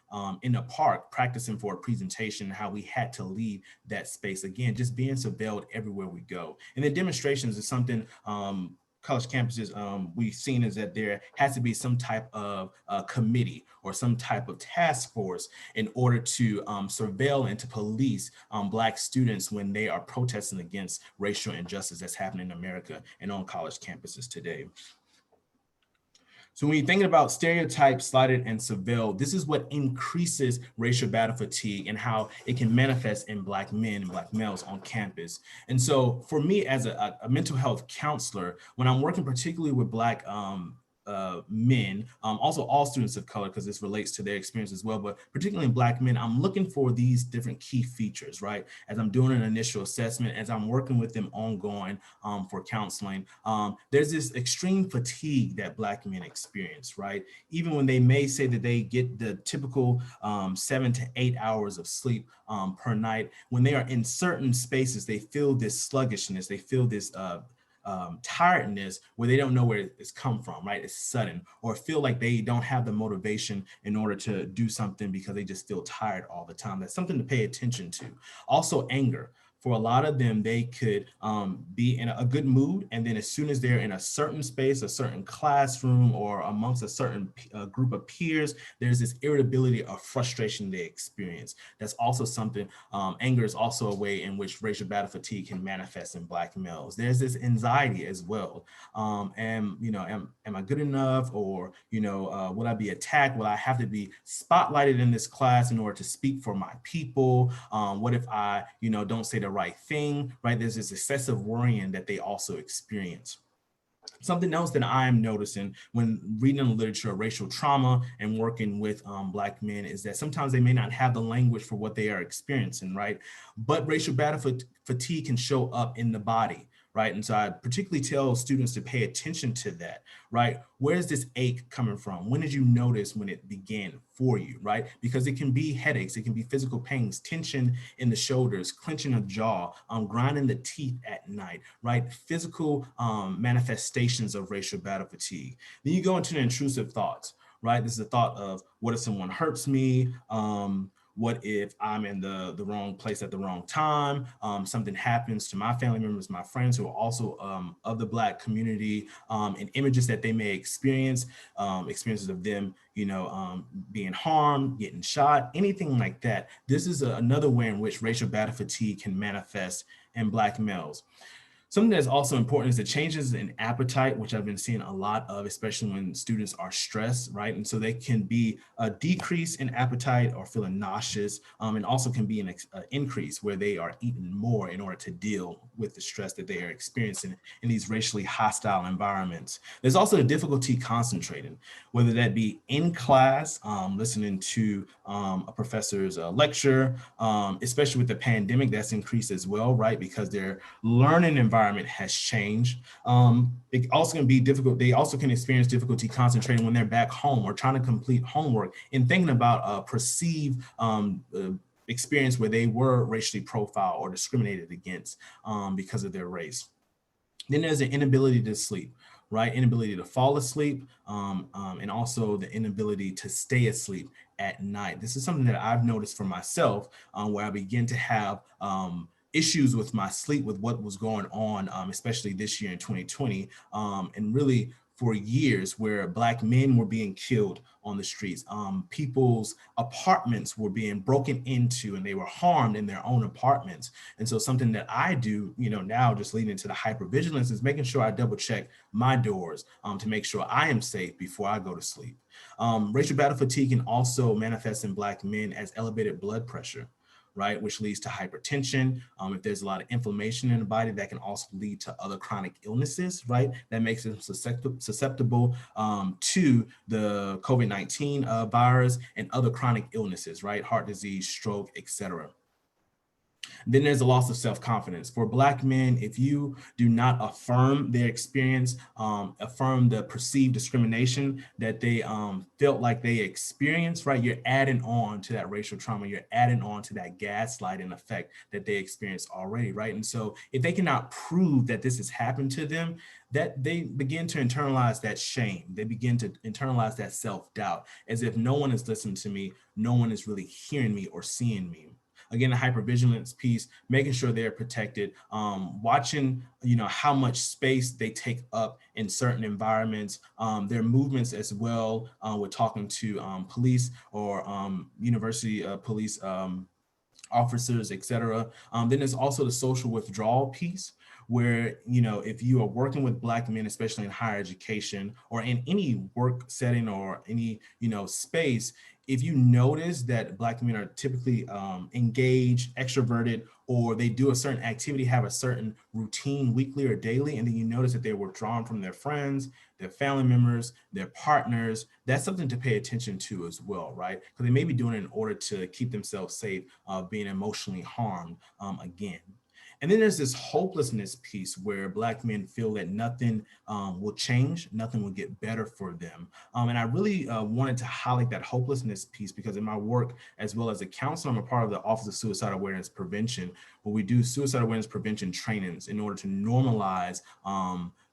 in a park practicing for a presentation, how we had to leave that space. Again, just being surveilled everywhere we go. And the demonstrations is something college campuses we've seen is that there has to be some type of committee or some type of task force in order to surveil and to police Black students when they are protesting against racial injustice that's happening in America and on college campuses today. So when you're thinking about stereotyped, slighted, and surveilled, this is what increases racial battle fatigue and how it can manifest in Black men and Black males on campus. And so for me as a mental health counselor, when I'm working particularly with Black men, also all students of color, because this relates to their experience as well, but particularly in Black men, I'm looking for these different key features, right? As I'm doing an initial assessment, as I'm working with them ongoing for counseling, there's this extreme fatigue that Black men experience, right? Even when they may say that they get the typical 7 to 8 hours of sleep per night, when they are in certain spaces, they feel this sluggishness, they feel this tiredness where they don't know where it's come from, right? It's sudden, or feel like they don't have the motivation in order to do something because they just feel tired all the time. That's something to pay attention to. Also anger. For a lot of them, they could be in a good mood, and then as soon as they're in a certain space, a certain classroom, or amongst a certain group of peers, there's this irritability or frustration they experience. That's also something, anger is also a way in which racial battle fatigue can manifest in Black males. There's this anxiety as well. Am I good enough? Or, will I be attacked? Will I have to be spotlighted in this class in order to speak for my people? What if I, don't say the right thing, right? There's this excessive worrying that they also experience. Something else that I'm noticing when reading the literature of racial trauma and working with Black men is that sometimes they may not have the language for what they are experiencing, right? But racial battle fatigue can show up in the body, right? And so I particularly tell students to pay attention to that, right? Where's this ache coming from? When did you notice when it began for you, right? Because it can be headaches, it can be physical pains, tension in the shoulders, clenching the jaw, grinding the teeth at night, right? Physical manifestations of racial battle fatigue. Then you go into the intrusive thoughts, right? This is the thought of, what if someone hurts me? What if I'm in the wrong place at the wrong time? Something happens to my family members, my friends who are also of the Black community, and images that they may experience, experiences of them, being harmed, getting shot, anything like that. This is another way in which racial battle fatigue can manifest in Black males. Something that's also important is the changes in appetite, which I've been seeing a lot of, especially when students are stressed, right? And so they can be a decrease in appetite or feeling nauseous, and also can be an increase where they are eating more in order to deal with the stress that they are experiencing in these racially hostile environments. There's also the difficulty concentrating, whether that be in class, listening to a professor's lecture, especially with the pandemic, that's increased as well, right? Because their learning environment has changed. It also can be difficult. They also can experience difficulty concentrating when they're back home or trying to complete homework and thinking about a perceived experience where they were racially profiled or discriminated against because of their race. Then there's an inability to sleep, right? Inability to fall asleep, and also the inability to stay asleep at night. This is something that I've noticed for myself, where I begin to have issues with my sleep, with what was going on, especially this year in 2020, and really for years, where Black men were being killed on the streets. People's apartments were being broken into and they were harmed in their own apartments. And so something that I do, now just leading into the hypervigilance is making sure I double check my doors to make sure I am safe before I go to sleep. Racial battle fatigue can also manifest in Black men as elevated blood pressure, right, which leads to hypertension. If there's a lot of inflammation in the body, that can also lead to other chronic illnesses, right? That makes them susceptible to the COVID-19 virus and other chronic illnesses, right? Heart disease, stroke, etc. Then there's a loss of self-confidence. For Black men, if you do not affirm their experience, affirm the perceived discrimination that they felt like they experienced, right, you're adding on to that racial trauma, you're adding on to that gaslighting effect that they experienced already, right? And so if they cannot prove that this has happened to them, that they begin to internalize that shame. They begin to internalize that self-doubt, as if no one is listening to me, no one is really hearing me or seeing me. Again, the hypervigilance piece, making sure they're protected, watching, how much space they take up in certain environments, their movements as well. We're talking to police or university police officers, etc. Then there's also the social withdrawal piece, where, if you are working with Black men, especially in higher education or in any work setting or any, space, if you notice that Black men are typically engaged, extroverted, or they do a certain activity, have a certain routine weekly or daily, and then you notice that they're withdrawn from their friends, their family members, their partners, that's something to pay attention to as well, right? Because they may be doing it in order to keep themselves safe of being emotionally harmed again. And then there's this hopelessness piece where Black men feel that nothing will change, nothing will get better for them. And I really wanted to highlight that hopelessness piece because in my work, as well as a counselor, I'm a part of the Office of Suicide Awareness Prevention, where we do suicide awareness prevention trainings in order to normalize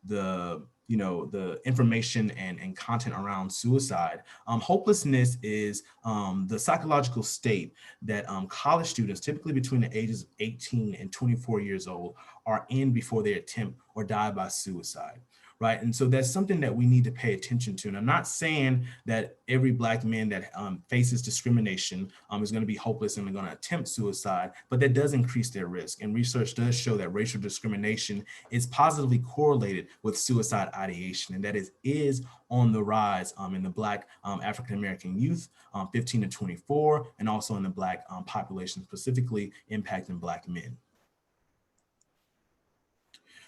the the information and content around suicide. Hopelessness is the psychological state that college students, typically between the ages of 18 and 24 years old, are in before they attempt or die by suicide. Right. And so that's something that we need to pay attention to. And I'm not saying that every Black man that faces discrimination is going to be hopeless and going to attempt suicide, but that does increase their risk. And research does show that racial discrimination is positively correlated with suicide ideation, and that is on the rise in the Black African-American youth, 15 to 24, and also in the Black population, specifically impacting Black men.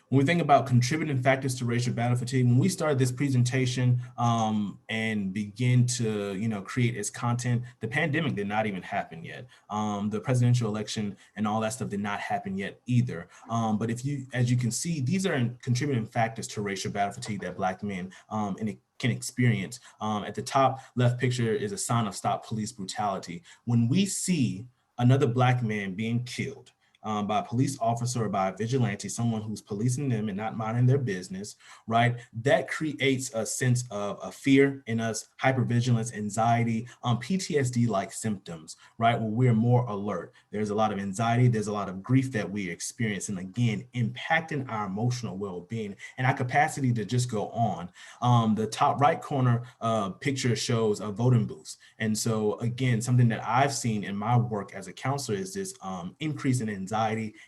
When we think about contributing factors to racial battle fatigue, when we started this presentation and begin to, create its content, the pandemic did not even happen yet. The presidential election and all that stuff did not happen yet either. But as you can see, these are contributing factors to racial battle fatigue that Black men can experience. At the top left picture is a sign of stop police brutality. When we see another Black man being killed by a police officer or by a vigilante, someone who's policing them and not minding their business, right? That creates a sense of fear in us, hypervigilance, anxiety, PTSD-like symptoms, right? Where we're more alert. There's a lot of anxiety, there's a lot of grief that we experience, and again, impacting our emotional well-being and our capacity to just go on. The top right corner picture shows voting booths. And so again, something that I've seen in my work as a counselor is this increase in anxiety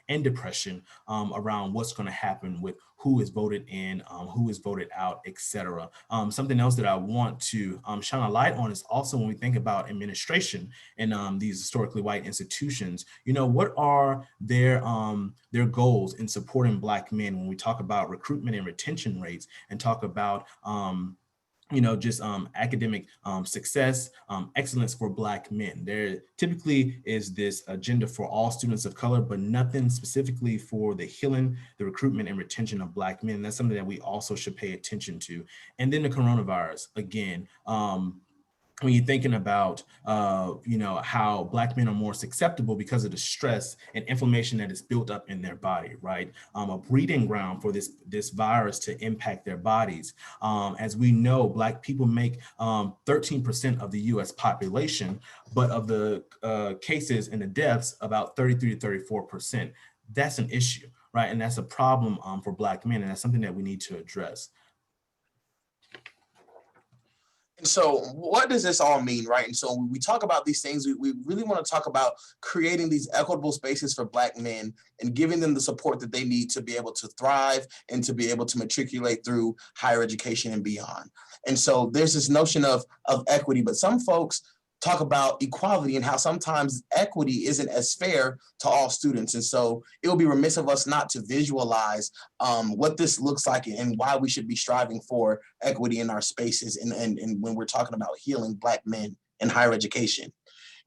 and depression around what's going to happen with who is voted in, who is voted out, etc. Something else that I want to shine a light on is also when we think about administration in these historically white institutions, what are their goals in supporting Black men when we talk about recruitment and retention rates and talk about academic success, excellence for Black men. There typically is this agenda for all students of color, but nothing specifically for the healing, the recruitment and retention of Black men. That's something that we also should pay attention to. And then the coronavirus, again, when you're thinking about, how Black men are more susceptible because of the stress and inflammation that is built up in their body, right? A breeding ground for this virus to impact their bodies. As we know, Black people make 13% of the US population, but of the cases and the deaths, about 33 to 34%. That's an issue, right? And that's a problem for Black men, and that's something that we need to address. And so what does this all mean, right? And so when we talk about these things, we really want to talk about creating these equitable spaces for Black men and giving them the support that they need to be able to thrive and to be able to matriculate through higher education and beyond. And so there's this notion of equity, but some folks talk about equality and how sometimes equity isn't as fair to all students. And so it will be remiss of us not to visualize what this looks like and why we should be striving for equity in our spaces and when we're talking about healing Black men in higher education.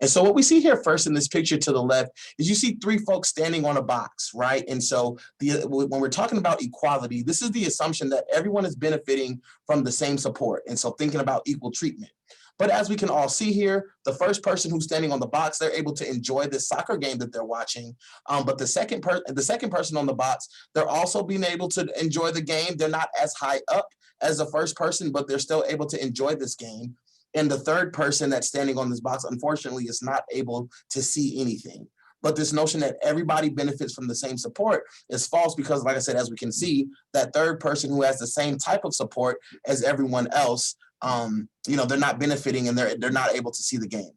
And so what we see here first in this picture to the left is you see three folks standing on a box, right? And so when we're talking about equality, this is the assumption that everyone is benefiting from the same support. And so thinking about equal treatment. But as we can all see here, the first person who's standing on the box, they're able to enjoy this soccer game that they're watching. But the second person on the box, they're also being able to enjoy the game. They're not as high up as the first person, but they're still able to enjoy this game. And the third person that's standing on this box, unfortunately, is not able to see anything. But this notion that everybody benefits from the same support is false because, like I said, as we can see, that third person who has the same type of support as everyone else, they're not benefiting and they're not able to see the game.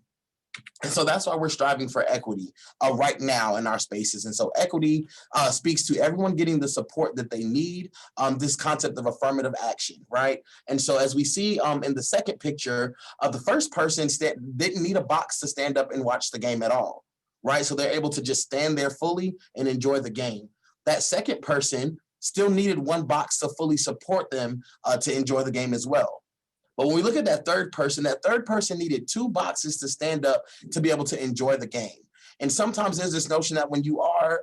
And so that's why we're striving for equity right now in our spaces. And so equity speaks to everyone getting the support that they need, this concept of affirmative action, right? And so as we see in the second picture, the first person didn't need a box to stand up and watch the game at all, right? So they're able to just stand there fully and enjoy the game. That second person still needed one box to fully support them to enjoy the game as well. But when we look at that third person needed two boxes to stand up to be able to enjoy the game. And sometimes there's this notion that when you are,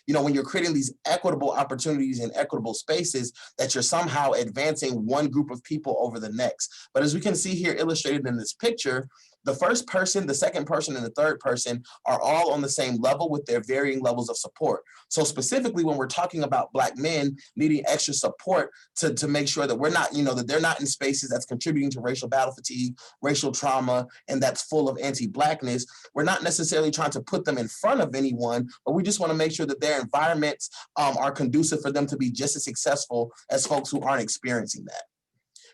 when you're creating these equitable opportunities and equitable spaces, that you're somehow advancing one group of people over the next. But as we can see here illustrated in this picture, The first person, the second person, and the third person are all on the same level with their varying levels of support. So specifically when we're talking about Black men needing extra support to make sure that we're not, that they're not in spaces that's contributing to racial battle fatigue, racial trauma, and that's full of anti-Blackness, we're not necessarily trying to put them in front of anyone, but we just want to make sure that their environments are conducive for them to be just as successful as folks who aren't experiencing that.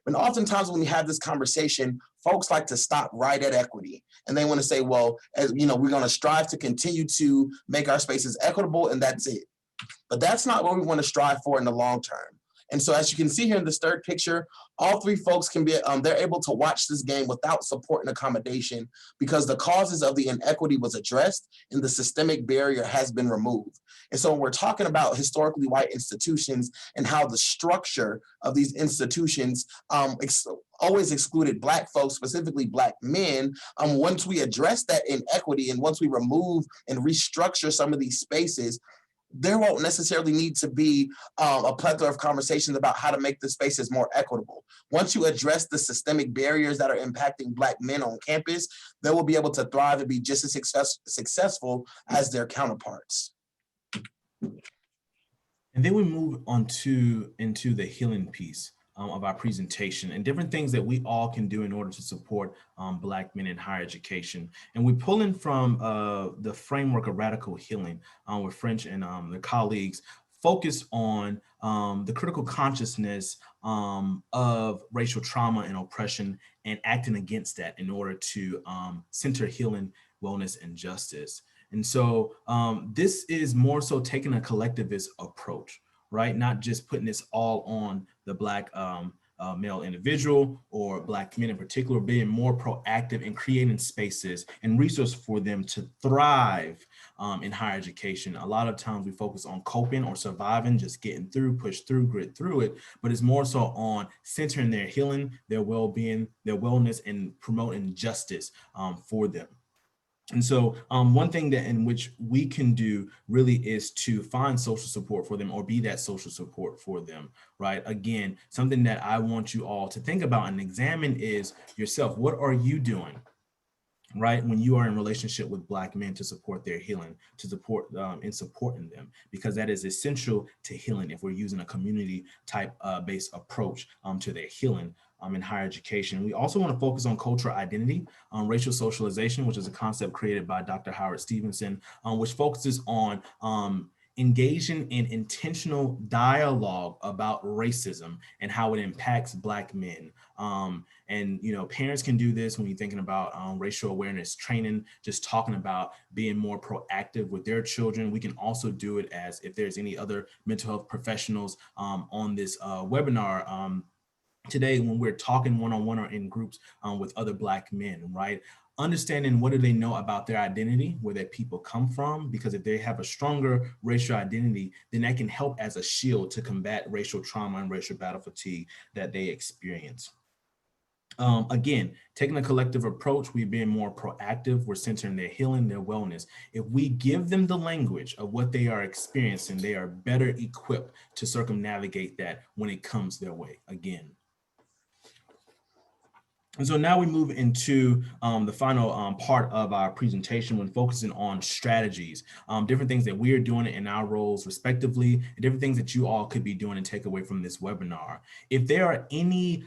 And oftentimes when we have this conversation, folks like to stop right at equity. And they want to say, well, we're going to strive to continue to make our spaces equitable, and that's it. But that's not what we want to strive for in the long term. And so as you can see here in this third picture, all three folks can be, they're able to watch this game without support and accommodation because the causes of the inequity was addressed and the systemic barrier has been removed. And so when we're talking about historically white institutions and how the structure of these institutions always excluded Black folks, specifically Black men, once we address that inequity and once we remove and restructure some of these spaces, there won't necessarily need to be a plethora of conversations about how to make the spaces more equitable. Once you address the systemic barriers that are impacting Black men on campus, they will be able to thrive and be just as successful as their counterparts. And then we move on into the healing piece of our presentation and different things that we all can do in order to support Black men in higher education. And we pull in from the framework of radical healing with French and their colleagues, focus on the critical consciousness of racial trauma and oppression and acting against that in order to center healing, wellness, and justice. And so this is more so taking a collectivist approach, right? Not just putting this all on the Black male individual or Black men in particular, being more proactive in creating spaces and resources for them to thrive in higher education. A lot of times we focus on coping or surviving, just getting through, push through, grit through it, but it's more so on centering their healing, their well-being, their wellness, and promoting justice for them. And so one thing that in which we can do really is to find social support for them or be that social support for them, right? Again, something that I want you all to think about and examine is yourself. What are you doing, right? When you are in relationship with Black men to support their healing, to support in supporting them, because that is essential to healing if we're using a community type based approach to their healing. In higher education. We also want to focus on cultural identity, racial socialization, which is a concept created by Dr. Howard Stevenson, which focuses on engaging in intentional dialogue about racism and how it impacts Black men. And parents can do this when you're thinking about racial awareness training, just talking about being more proactive with their children. We can also do it as if there's any other mental health professionals on this webinar today when we're talking one-on-one or in groups with other Black men, right? Understanding what do they know about their identity, where their people come from, because if they have a stronger racial identity, then that can help as a shield to combat racial trauma and racial battle fatigue that they experience. Again, taking a collective approach, we're being more proactive, we're centering their healing, their wellness. If we give them the language of what they are experiencing, they are better equipped to circumnavigate that when it comes their way again. And so now we move into the final part of our presentation when focusing on strategies, different things that we are doing in our roles respectively, and different things that you all could be doing and take away from this webinar. If there are any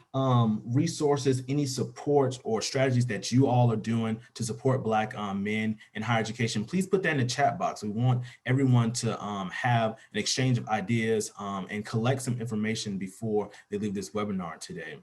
resources, any supports or strategies that you all are doing to support Black men in higher education, please put that in the chat box. We want everyone to have an exchange of ideas and collect some information before they leave this webinar today.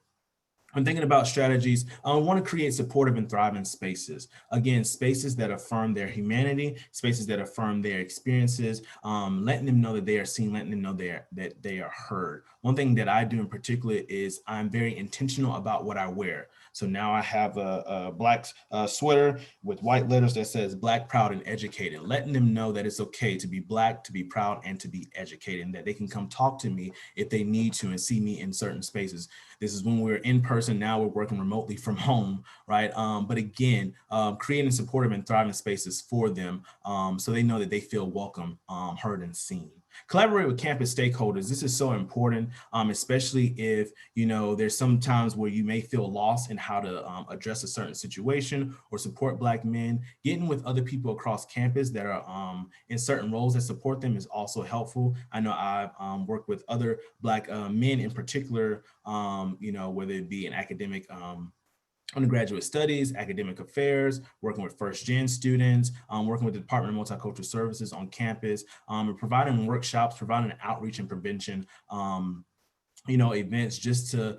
I'm thinking about strategies. I want to create supportive and thriving spaces. Again, spaces that affirm their humanity, spaces that affirm their experiences, letting them know that they are seen, letting them know that they are heard. One thing that I do in particular is I'm very intentional about what I wear. So now I have a Black sweater with white letters that says Black, proud, and educated, letting them know that it's okay to be Black, to be proud, and to be educated, and that they can come talk to me if they need to and see me in certain spaces. This is when we're in person. Now we're working remotely from home, right? But again, creating supportive and thriving spaces for them so they know that they feel welcome, heard, and seen. Collaborate with campus stakeholders. This is so important, especially if, there's some times where you may feel lost in how to address a certain situation or support Black men. Getting with other people across campus that are in certain roles that support them is also helpful. I know I've worked with other Black men in particular, whether it be in academic undergraduate studies, academic affairs, working with first-gen students, working with the Department of Multicultural Services on campus, and providing workshops, providing outreach and prevention, events just to,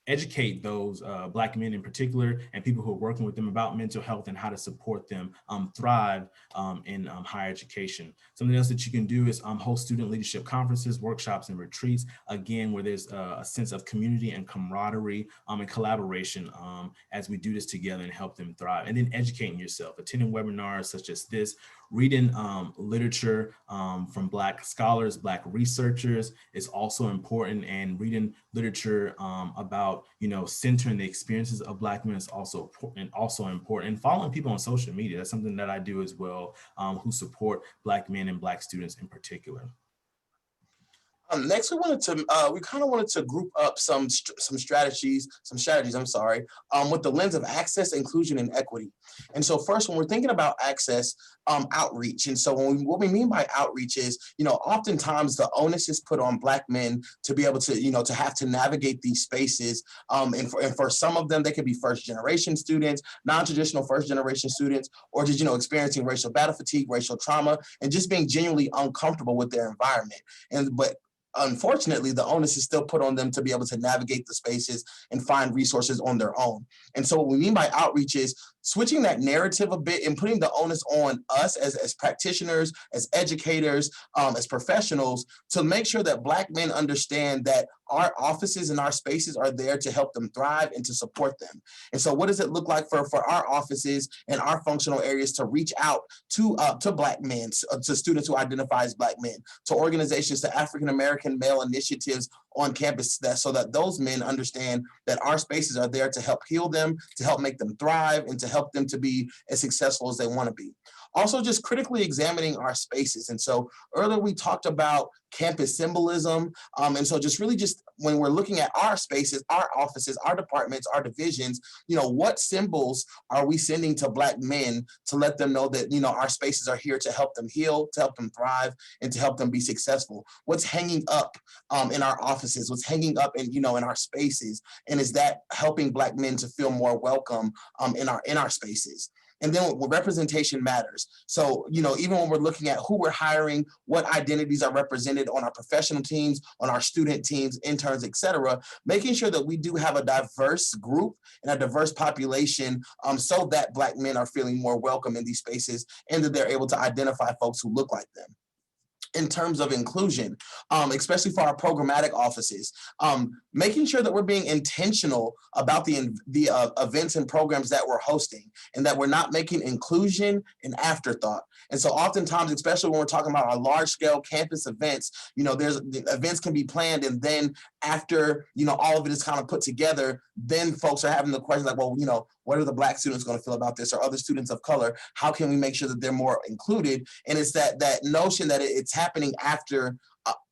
educate those Black men in particular and people who are working with them about mental health and how to support them thrive in higher education. Something else that you can do is host student leadership conferences, workshops, and retreats, again, where there's a sense of community and camaraderie and collaboration as we do this together and help them thrive. And then educating yourself, attending webinars such as this, reading literature from Black scholars, Black researchers is also important, and reading literature about, centering the experiences of Black men is also important. And following people on social media, that's something that I do as well, who support Black men and Black students in particular. Next, we kind of wanted to group up some strategies, with the lens of access, inclusion, and equity. And so first, when we're thinking about access, outreach. And so what we mean by outreach is, oftentimes the onus is put on Black men to be able to, to have to navigate these spaces. And for some of them, they could be first generation students, non-traditional first generation students, or just, experiencing racial battle fatigue, racial trauma, and just being genuinely uncomfortable with their environment. But unfortunately, the onus is still put on them to be able to navigate the spaces and find resources on their own. And so what we mean by outreach is switching that narrative a bit and putting the onus on us as practitioners, as educators, as professionals, to make sure that Black men understand that our offices and our spaces are there to help them thrive and to support them. And so what does it look like for our offices and our functional areas to reach out to Black men, to students who identify as Black men, to organizations, to African-American male initiatives on campus, so that those men understand that our spaces are there to help heal them, to help make them thrive, and to help them to be as successful as they want to be. Also, just critically examining our spaces. And so earlier we talked about campus symbolism. And so just when we're looking at our spaces, our offices, our departments, our divisions, what symbols are we sending to Black men to let them know that, our spaces are here to help them heal, to help them thrive, and to help them be successful? What's hanging up in our offices? What's hanging up in our spaces? And is that helping Black men to feel more welcome in our spaces? And then representation matters. So, even when we're looking at who we're hiring, what identities are represented on our professional teams, on our student teams, interns, et cetera, making sure that we do have a diverse group and a diverse population so that Black men are feeling more welcome in these spaces and that they're able to identify folks who look like them. In terms of inclusion, especially for our programmatic offices, making sure that we're being intentional about the events and programs that we're hosting, and that we're not making inclusion an afterthought. And so oftentimes, especially when we're talking about our large scale campus events, the events can be planned, and then after, all of it is kind of put together, then folks are having the question like, well, what are the Black students going to feel about this, or other students of color? How can we make sure that they're more included? And it's that notion that it's happening after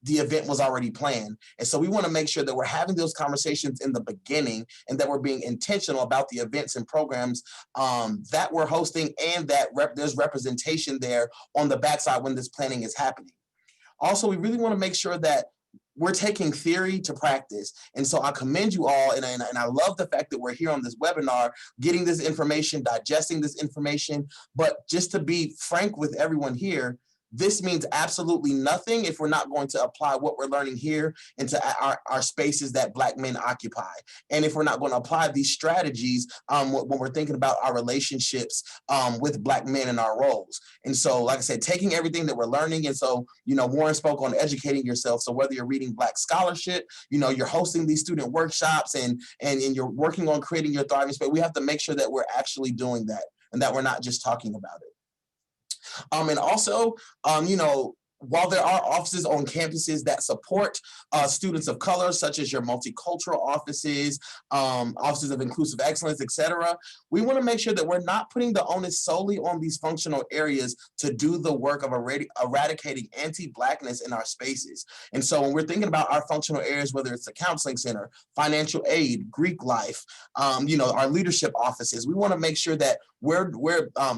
the event was already planned. And so we want to make sure that we're having those conversations in the beginning, and that we're being intentional about the events and programs that we're hosting, and that there's representation there on the backside when this planning is happening. Also, we really want to make sure that we're taking theory to practice. And so I commend you all, and I love the fact that we're here on this webinar, getting this information, digesting this information. But just to be frank with everyone here, this means absolutely nothing if we're not going to apply what we're learning here into our spaces that Black men occupy. And if we're not going to apply these strategies when we're thinking about our relationships with Black men in our roles. And so, like I said, taking everything that we're learning. And so, Warren spoke on educating yourself. So whether you're reading Black scholarship, you're hosting these student workshops, and you're working on creating your thriving space, we have to make sure that we're actually doing that, and that we're not just talking about it. And also, while there are offices on campuses that support students of color, such as your multicultural offices, offices of inclusive excellence, etc., we want to make sure that we're not putting the onus solely on these functional areas to do the work of eradicating anti-blackness in our spaces. And so when we're thinking about our functional areas, whether it's the counseling center, financial aid, Greek life, our leadership offices, we want to make sure that we're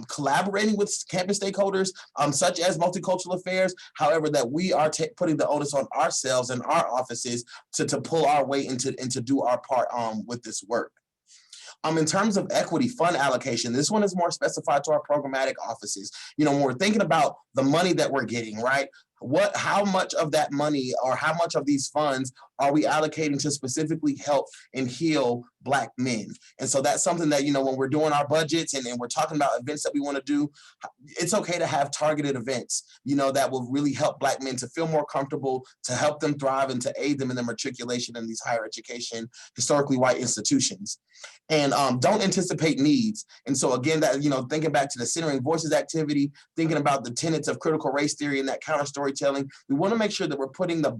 collaborating with campus stakeholders, such as multicultural affairs. However, that we are putting the onus on ourselves and our offices to pull our weight and to do our part with this work. In terms of equity fund allocation, this one is more specified to our programmatic offices. When we're thinking about the money that we're getting, right? How much of that money or how much of these funds are we allocating to specifically help and heal Black men? And so that's something that, when we're doing our budgets and we're talking about events that we want to do, it's okay to have targeted events, that will really help Black men to feel more comfortable, to help them thrive and to aid them in their matriculation in these higher education, historically white institutions. And don't anticipate needs. And so again, that, thinking back to the Centering Voices activity, thinking about the tenets of critical race theory and that counter storytelling, we want to make sure that we're putting the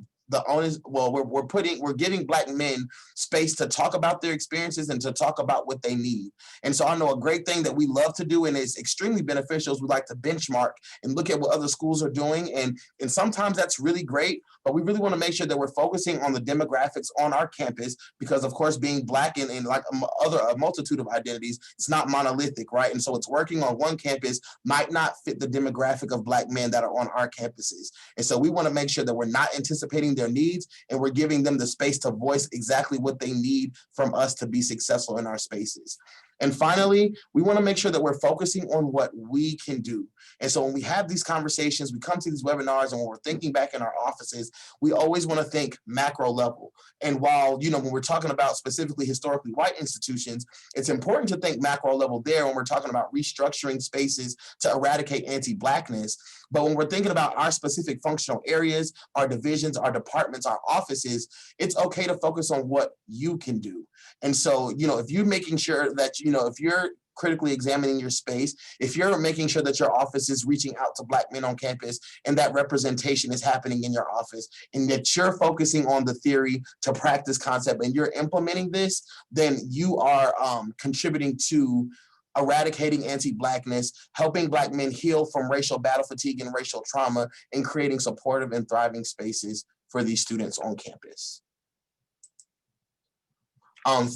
onus, we're giving Black men space to talk about their experiences and to talk about what they need. And so I know a great thing that we love to do and is extremely beneficial is we like to benchmark and look at what other schools are doing. And sometimes that's really great, but we really want to make sure that we're focusing on the demographics on our campus because, of course, being Black and like a multitude of identities, it's not monolithic, right? And so it's working on one campus might not fit the demographic of Black men that are on our campuses. And so we want to make sure that we're not anticipating their needs and we're giving them the space to voice exactly what they need from us to be successful in our spaces. And finally, we want to make sure that we're focusing on what we can do. And so when we have these conversations, we come to these webinars and when we're thinking back in our offices, we always want to think macro level. And while, when we're talking about specifically historically white institutions, it's important to think macro level there when we're talking about restructuring spaces to eradicate anti-Blackness. But when we're thinking about our specific functional areas, our divisions, our departments, our offices, it's okay to focus on what you can do. And so, if you're making sure that, if you're critically examining your space, if you're making sure that your office is reaching out to Black men on campus and that representation is happening in your office and that you're focusing on the theory to practice concept and you're implementing this, then you are contributing to eradicating anti-Blackness, helping Black men heal from racial battle fatigue and racial trauma, and creating supportive and thriving spaces for these students on campus.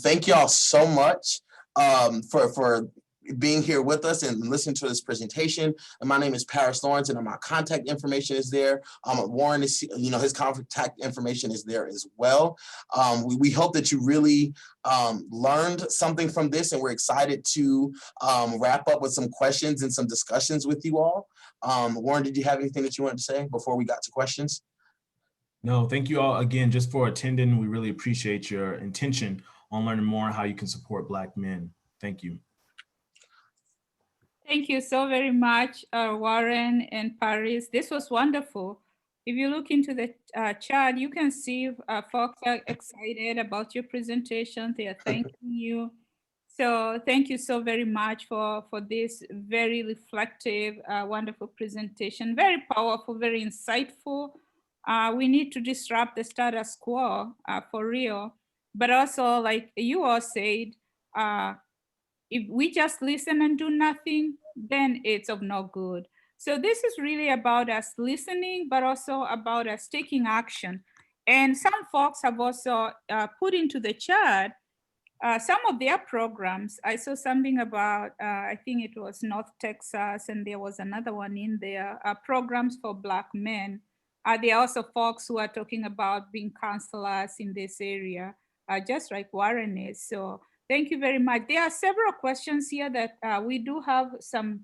Thank y'all so much for being here with us and listening to this presentation. And my name is Paris Lawrence, and my contact information is there. Warren is, his contact information is there as well. We hope that you really learned something from this, and we're excited to wrap up with some questions and some discussions with you all. Warren, did you have anything that you wanted to say before we got to questions? No, thank you all again just for attending. We really appreciate your intention on learning more on how you can support Black men. Thank you. Thank you so very much, Warren and Paris. This was wonderful. If you look into the chat, you can see folks are excited about your presentation. They are thanking you. So thank you so very much for this very reflective, wonderful presentation. Very powerful, very insightful. We need to disrupt the status quo for real. But also, like you all said, if we just listen and do nothing, then it's of no good. So this is really about us listening, but also about us taking action. And some folks have also put into the chat some of their programs. I saw something about, I think it was North Texas, and there was another one in there, programs for Black men. There are also folks who are talking about being counselors in this area, just like Warren is. So thank you very much. There are several questions here that we do have some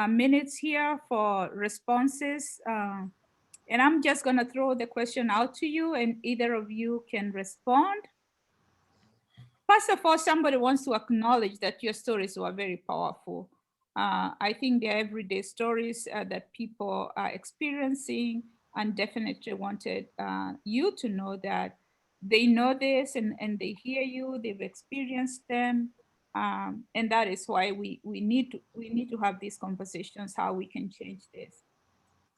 minutes here for responses. And I'm just gonna throw the question out to you and either of you can respond. First of all, somebody wants to acknowledge that your stories were very powerful. I think they're everyday stories that people are experiencing, and definitely wanted you to know that they know this and they hear you, they've experienced them. And that is why we need to have these conversations, how we can change this.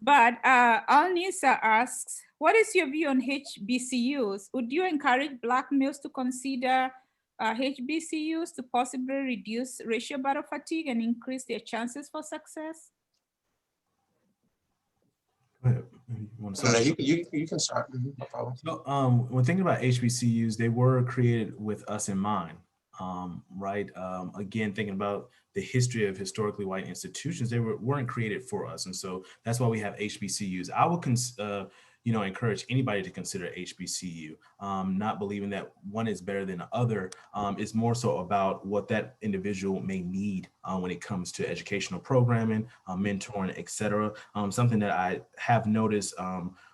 But Alnisa asks, what is your view on HBCUs? Would you encourage Black males to consider HBCUs to possibly reduce racial battle fatigue and increase their chances for success? Go ahead. You want to No, start? you can start. No problem. So when thinking about HBCUs, they were created with us in mind, right? Again, thinking about the history of historically white institutions, they weren't created for us. And so that's why we have HBCUs. I would encourage anybody to consider HBCU, not believing that one is better than the other. It's more so about what that individual may need when it comes to educational programming, mentoring, et cetera. Something that I have noticed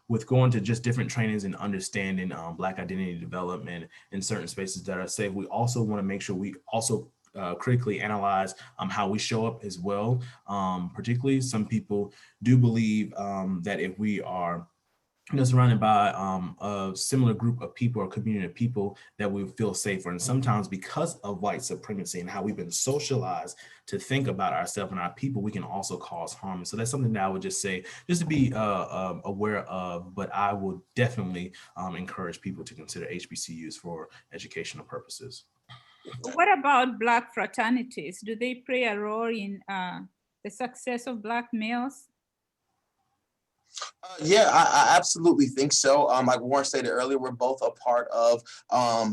with going to just different trainings and understanding Black identity development in certain spaces that are safe, we also want to make sure we also critically analyze how we show up as well. Particularly, some people do believe that if we are surrounded by a similar group of people or community of people, that we feel safer. And sometimes because of white supremacy and how we've been socialized to think about ourselves and our people, we can also cause harm. And so that's something that I would just say, just to be aware of, but I would definitely encourage people to consider HBCUs for educational purposes. What about Black fraternities? Do they play a role in the success of Black males? Yeah, I absolutely think so. Like Warren stated earlier, we're both a part of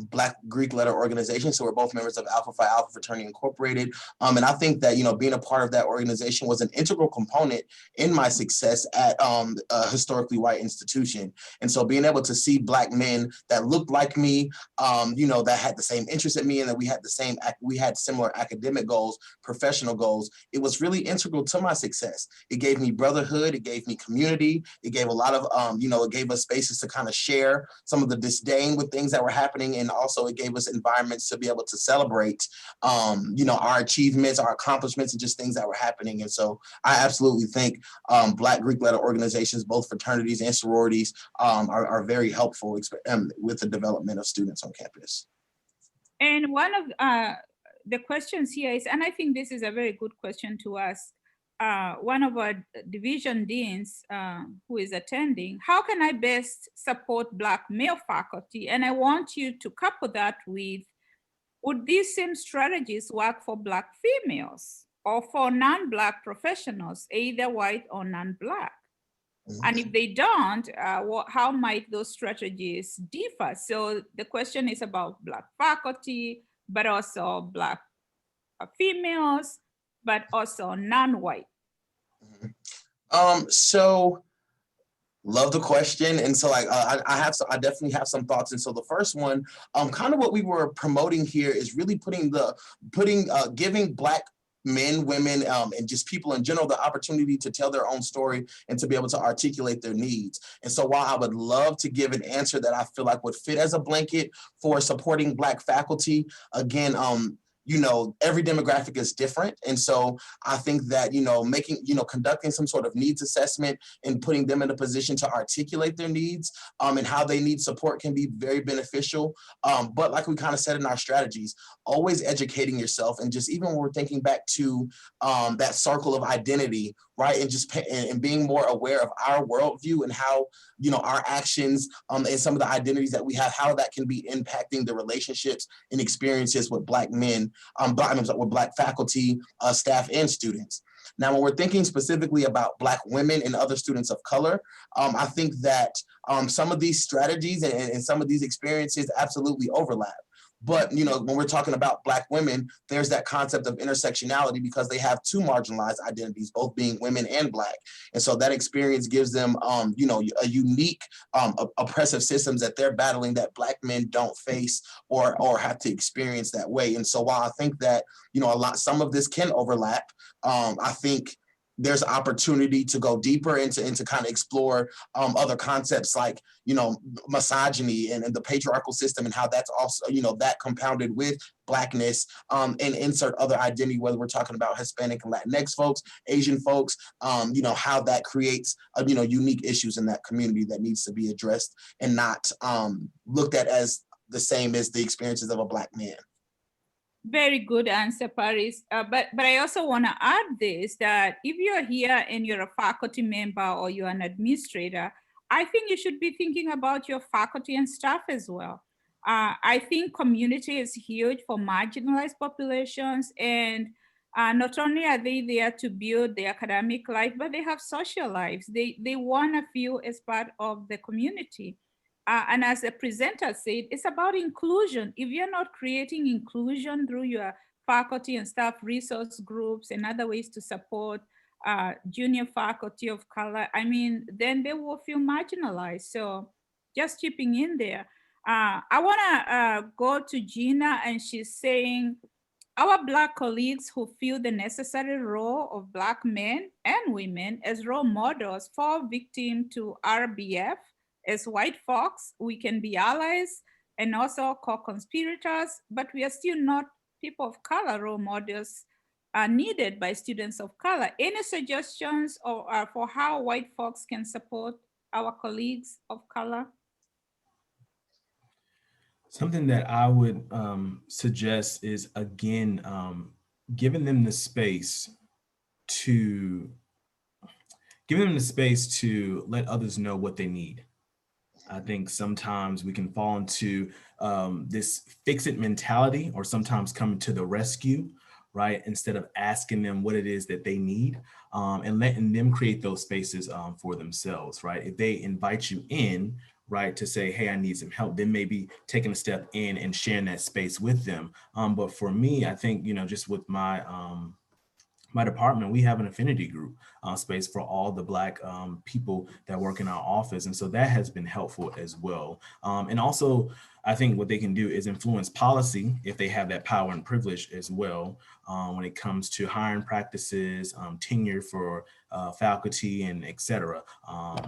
Black Greek letter organization. So we're both members of Alpha Phi Alpha Fraternity Incorporated. And I think that, being a part of that organization was an integral component in my success at a historically white institution. And so being able to see Black men that looked like me, that had the same interests in me, and that we had similar academic goals, professional goals, it was really integral to my success. It gave me brotherhood, it gave me community. It gave a lot of, it gave us spaces to kind of share some of the disdain with things that were happening. And also it gave us environments to be able to celebrate, our achievements, our accomplishments, and just things that were happening. And so I absolutely think Black Greek letter organizations, both fraternities and sororities, are very helpful with the development of students on campus. And one of the questions here is, and I think this is a very good question to ask, one of our division deans who is attending, how can I best support Black male faculty? And I want you to couple that with, would these same strategies work for Black females or for non-Black professionals, either white or non-Black? Mm-hmm. And if they don't, how might those strategies differ? So the question is about Black faculty, but also Black females, but also non-white. So love the question. And so I definitely have some thoughts. And so the first one, kind of what we were promoting here is really giving Black men, women, and just people in general, the opportunity to tell their own story and to be able to articulate their needs. And so while I would love to give an answer that I feel like would fit as a blanket for supporting Black faculty, again, every demographic is different. And so I think that, conducting some sort of needs assessment and putting them in a position to articulate their needs and how they need support can be very beneficial. But like we kind of said in our strategies, always educating yourself. And just even when we're thinking back to that circle of identity, right? And just and being more aware of our worldview and how, our actions and some of the identities that we have, how that can be impacting the relationships and experiences with Black men, with Black faculty, staff, and students. Now, when we're thinking specifically about Black women and other students of color, I think that some of these strategies and some of these experiences absolutely overlap. But, when we're talking about Black women, there's that concept of intersectionality because they have two marginalized identities, both being women and Black. And so that experience gives them, a unique oppressive systems that they're battling that Black men don't face or have to experience that way. And so while I think that, some of this can overlap, I think there's opportunity to go deeper and to kind of explore other concepts like, misogyny and the patriarchal system and how that's also, that compounded with Blackness and insert other identity, whether we're talking about Hispanic and Latinx folks, Asian folks, how that creates, unique issues in that community that needs to be addressed and not looked at as the same as the experiences of a Black man. Very good answer, Paris. But I also want to add this, that if you're here and you're a faculty member or you're an administrator, I think you should be thinking about your faculty and staff as well. I think community is huge for marginalized populations, and not only are they there to build their academic life, but they have social lives. They want to feel as part of the community. And as the presenter said, it's about inclusion. If you're not creating inclusion through your faculty and staff resource groups and other ways to support junior faculty of color, I mean, then they will feel marginalized. So just chipping in there. I wanna go to Gina, and she's saying, our Black colleagues who fill the necessary role of Black men and women as role models fall victim to RBF. As white folks, we can be allies and also co-conspirators, but we are still not people of color role models are needed by students of color. Any suggestions for how white folks can support our colleagues of color? Something that I would suggest is, again, giving them the space to let others know what they need. I think sometimes we can fall into this fix-it mentality, or sometimes coming to the rescue, right? Instead of asking them what it is that they need, and letting them create those spaces for themselves, right? If they invite you in, right, to say, hey, I need some help, then maybe taking a step in and sharing that space with them. But for me, I think, just with my department, we have an affinity group space for all the Black people that work in our office. And so that has been helpful as well. And also, I think what they can do is influence policy if they have that power and privilege as well, when it comes to hiring practices, tenure for faculty, and et cetera,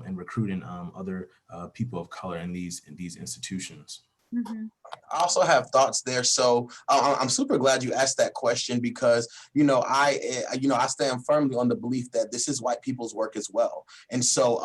and recruiting other people of color in these institutions. Mm-hmm. I also have thoughts there. So I'm super glad you asked that question, because, I stand firmly on the belief that this is white people's work as well. And so,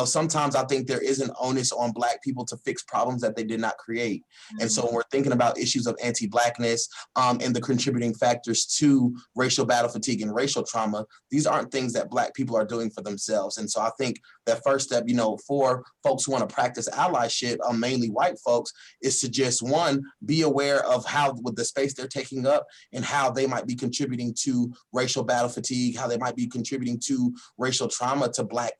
sometimes I think there is an onus on Black people to fix problems that they did not create. Mm-hmm. And so when we're thinking about issues of anti-Blackness and the contributing factors to racial battle fatigue and racial trauma, these aren't things that Black people are doing for themselves. And so I think that first step, for folks who want to practice allyship, mainly white folks, is to just, one, be aware of how, with the space they're taking up, and how they might be contributing to racial battle fatigue, how they might be contributing to racial trauma to Black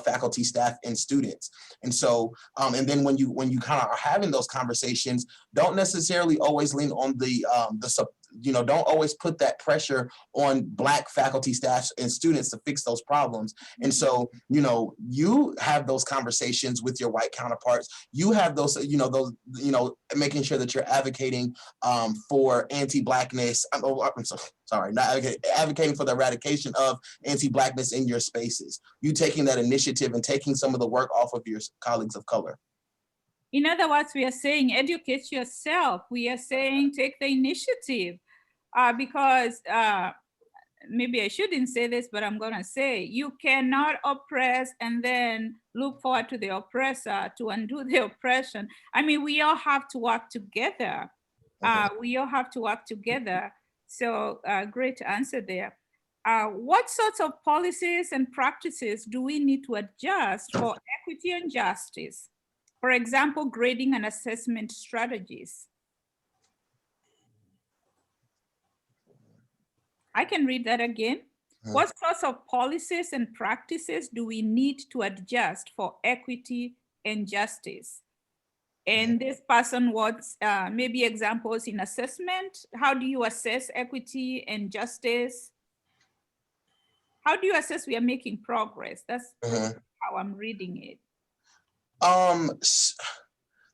faculty, staff, and students. And so, and then when you kind of are having those conversations, don't necessarily always lean on don't always put that pressure on Black faculty, staff, and students to fix those problems. And so, you have those conversations with your white counterparts. You have those, making sure that you're advocating for anti-Blackness. Advocating for the eradication of anti-Blackness in your spaces. You taking that initiative and taking some of the work off of your colleagues of color. In other words, we are saying educate yourself. We are saying take the initiative, because maybe I shouldn't say this, but I'm gonna say, you cannot oppress and then look forward to the oppressor to undo the oppression. I mean, we all have to work together. We all have to work together. So great answer there. What sorts of policies and practices do we need to adjust for equity and justice? For example, grading and assessment strategies. I can read that again. What sorts of policies and practices do we need to adjust for equity and justice? And this person wants maybe examples in assessment. How do you assess equity and justice? How do you assess we are making progress? That's how I'm reading it.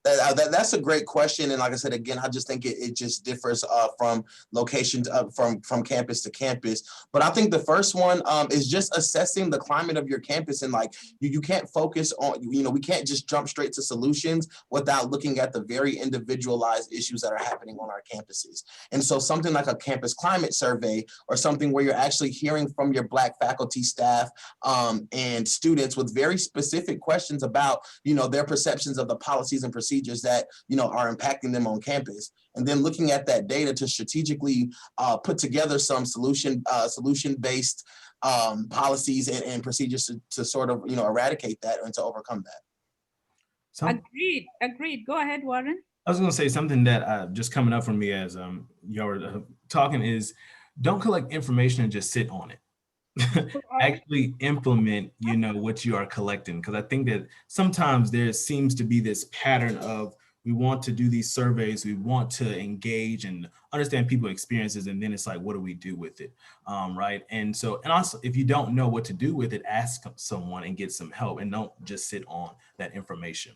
That's a great question. And like I said, again, I just think it just differs from location from campus to campus. But I think the first one is just assessing the climate of your campus. And like, you can't focus on, we can't just jump straight to solutions without looking at the very individualized issues that are happening on our campuses. And so something like a campus climate survey, or something where you're actually hearing from your Black faculty, staff, and students with very specific questions about, their perceptions of the policies and procedures that, are impacting them on campus. and then looking at that data to strategically put together some solution-based policies and procedures to sort of, eradicate that and to overcome that. Agreed. Go ahead, Warren. I was going to say something that just coming up for me as y'all were talking is, don't collect information and just sit on it. Actually implement, what you are collecting. Because I think that sometimes there seems to be this pattern of, we want to do these surveys, we want to engage and understand people's experiences, and then it's like, what do we do with it, right? And also, if you don't know what to do with it, ask someone and get some help, and don't just sit on that information.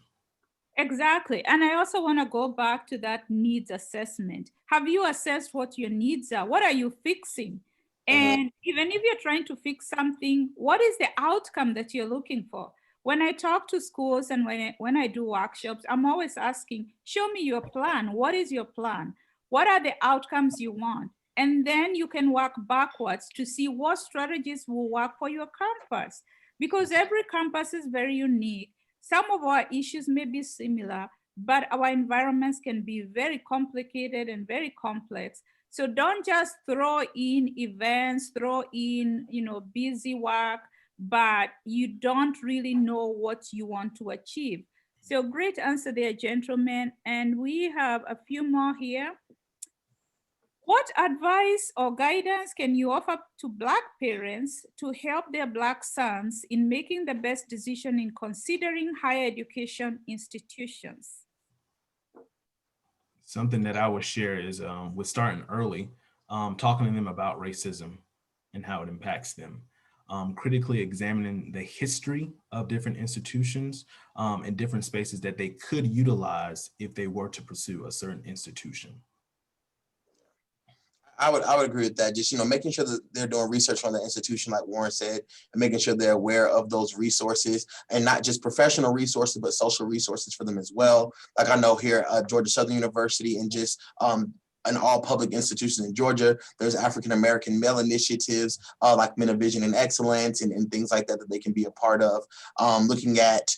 Exactly. And I also want to go back to that needs assessment. Have you assessed what your needs are? What are you fixing? And even if you're trying to fix something, what is the outcome that you're looking for? When I talk to schools and when I do workshops, I'm always asking, show me your plan. What is your plan? What are the outcomes you want? And then you can work backwards to see what strategies will work for your campus, because every campus is very unique. Some of our issues may be similar, but our environments can be very complicated and very complex. So don't just throw in events, throw in, busy work, but you don't really know what you want to achieve. So great answer there, gentlemen. And we have a few more here. What advice or guidance can you offer to Black parents to help their Black sons in making the best decision in considering higher education institutions? Something that I would share is with starting early, talking to them about racism and how it impacts them. Critically examining the history of different institutions and different spaces that they could utilize if they were to pursue a certain institution. I would agree with that. Just, making sure that they're doing research on the institution, like Warren said, and making sure they're aware of those resources, and not just professional resources, but social resources for them as well. Like I know here at Georgia Southern University, and just in all public institutions in Georgia, there's African-American male initiatives like Men of Vision and Excellence and things like that they can be a part of. Looking at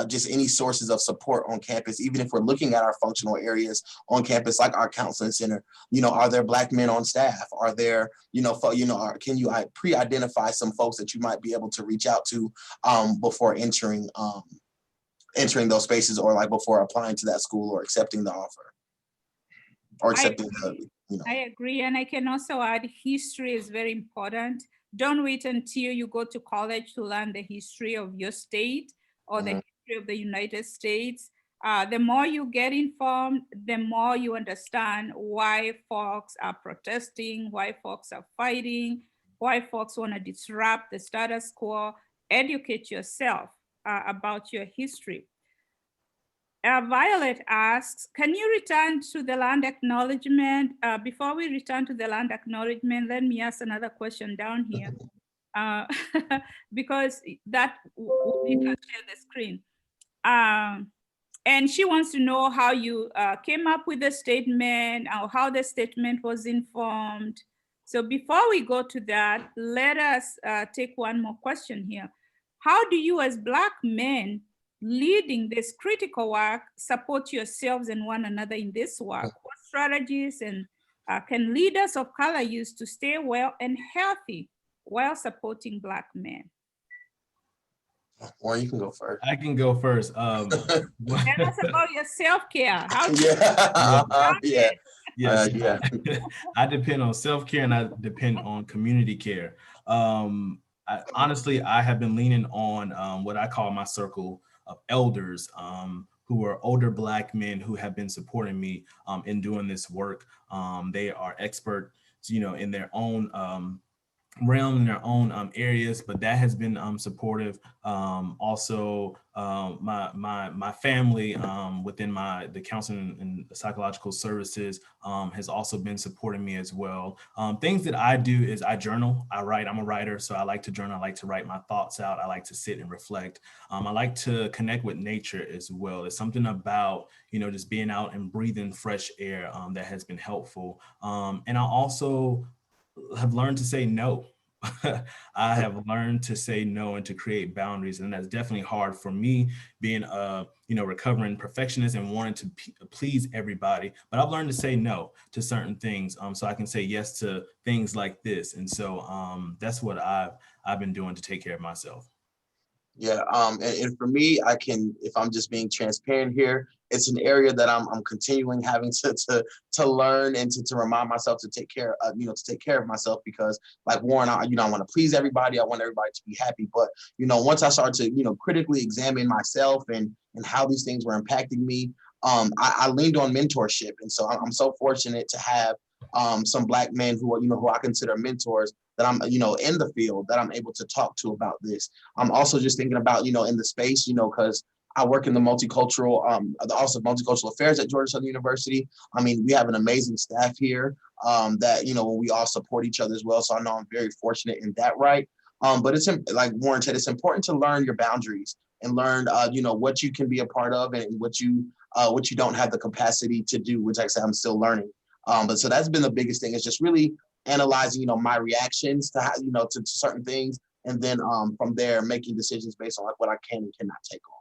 just any sources of support on campus, even if we're looking at our functional areas on campus, like our counseling center, are there Black men on staff? Are there, can you pre-identify some folks that you might be able to reach out to before entering those spaces, or like before applying to that school or accepting the offer? Or accepting I agree. And I can also add, history is very important. Don't wait until you go to college to learn the history of your state or the history of the United States. The more you get informed, the more you understand why folks are protesting, why folks are fighting, why folks want to disrupt the status quo. Educate yourself about your history. Violet asks, can you return to the land acknowledgement? Before we return to the land acknowledgement, let me ask another question down here. Because that we can share the screen. And she wants to know how you came up with the statement, or how the statement was informed. So before we go to that, let us take one more question here. How do you as Black men leading this critical work support yourselves and one another in this work? What strategies and can leaders of color use to stay well and healthy while supporting Black men? Or you can go first. I can go first. Tell us about your self-care. Yes. I depend on self-care and I depend on community care. Honestly, I have been leaning on what I call my circle of elders, who are older Black men who have been supporting me in doing this work. They are experts, in their own realm, in their own areas, but that has been supportive. Also, my family within the counseling and psychological services has also been supporting me as well. Things that I do is I journal, I write. I'm a writer, so I like to journal. I like to write my thoughts out. I like to sit and reflect. I like to connect with nature as well. There's something about, just being out and breathing fresh air that has been helpful. And I also have learned to say no. I have learned to say no and to create boundaries, and that's definitely hard for me, being a recovering perfectionist and wanting to please everybody. But I've learned to say no to certain things, so I can say yes to things like this. And so that's what I've been doing to take care of myself. Yeah, and for me, I can, if I'm just being transparent here, it's an area that I'm continuing having to learn and to remind myself to take care of, to take care of myself, because like Warren, I want to please everybody. I want everybody to be happy. But, once I start to, critically examine myself and how these things were impacting me, I leaned on mentorship. And so I'm so fortunate to have some Black men who are, who I consider mentors, that I'm, in the field, that I'm able to talk to about this. I'm also just thinking about, in the space, because I work in the multicultural, the Office of Multicultural Affairs at Georgia Southern University. I mean, we have an amazing staff here that, we all support each other as well. So I know I'm very fortunate in that, right? But it's, like Warren said, it's important to learn your boundaries and learn, what you can be a part of and what you don't have the capacity to do, which like I said, I'm still learning. But so that's been the biggest thing, is just really analyzing, my reactions to, to certain things. And then from there, making decisions based on like what I can and cannot take on.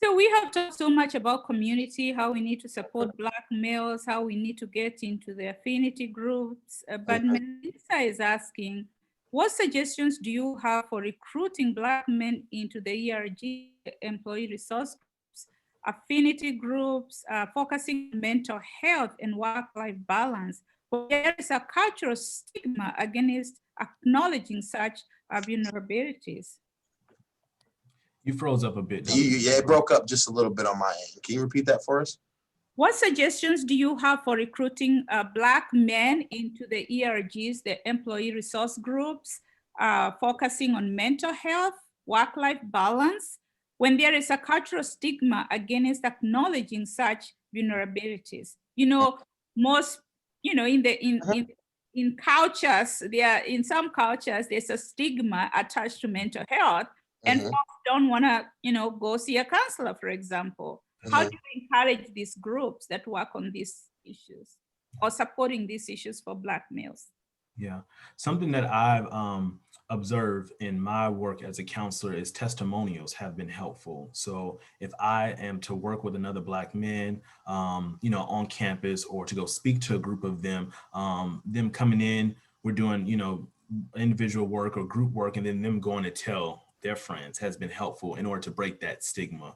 So we have talked so much about community, how we need to support Black males, how we need to get into the affinity groups. But Melissa is asking, what suggestions do you have for recruiting Black men into the ERG, employee resource groups, affinity groups, focusing on mental health and work-life balance? There is a cultural stigma against acknowledging such vulnerabilities. You froze up a bit. Yeah, it broke up just a little bit on my end. Can you repeat that for us? What suggestions do you have for recruiting Black men into the ERGs, the employee resource groups, focusing on mental health, work-life balance, when there is a cultural stigma against acknowledging such vulnerabilities? Most, in cultures, in some cultures, there's a stigma attached to mental health. And folks don't want to, go see a counselor, for example. How do you encourage these groups that work on these issues or supporting these issues for Black males? Yeah, something that I've observed in my work as a counselor is testimonials have been helpful. So if I am to work with another Black man, on campus, or to go speak to a group of them, them coming in, we're doing, individual work or group work, and then them going to tell their friends has been helpful in order to break that stigma.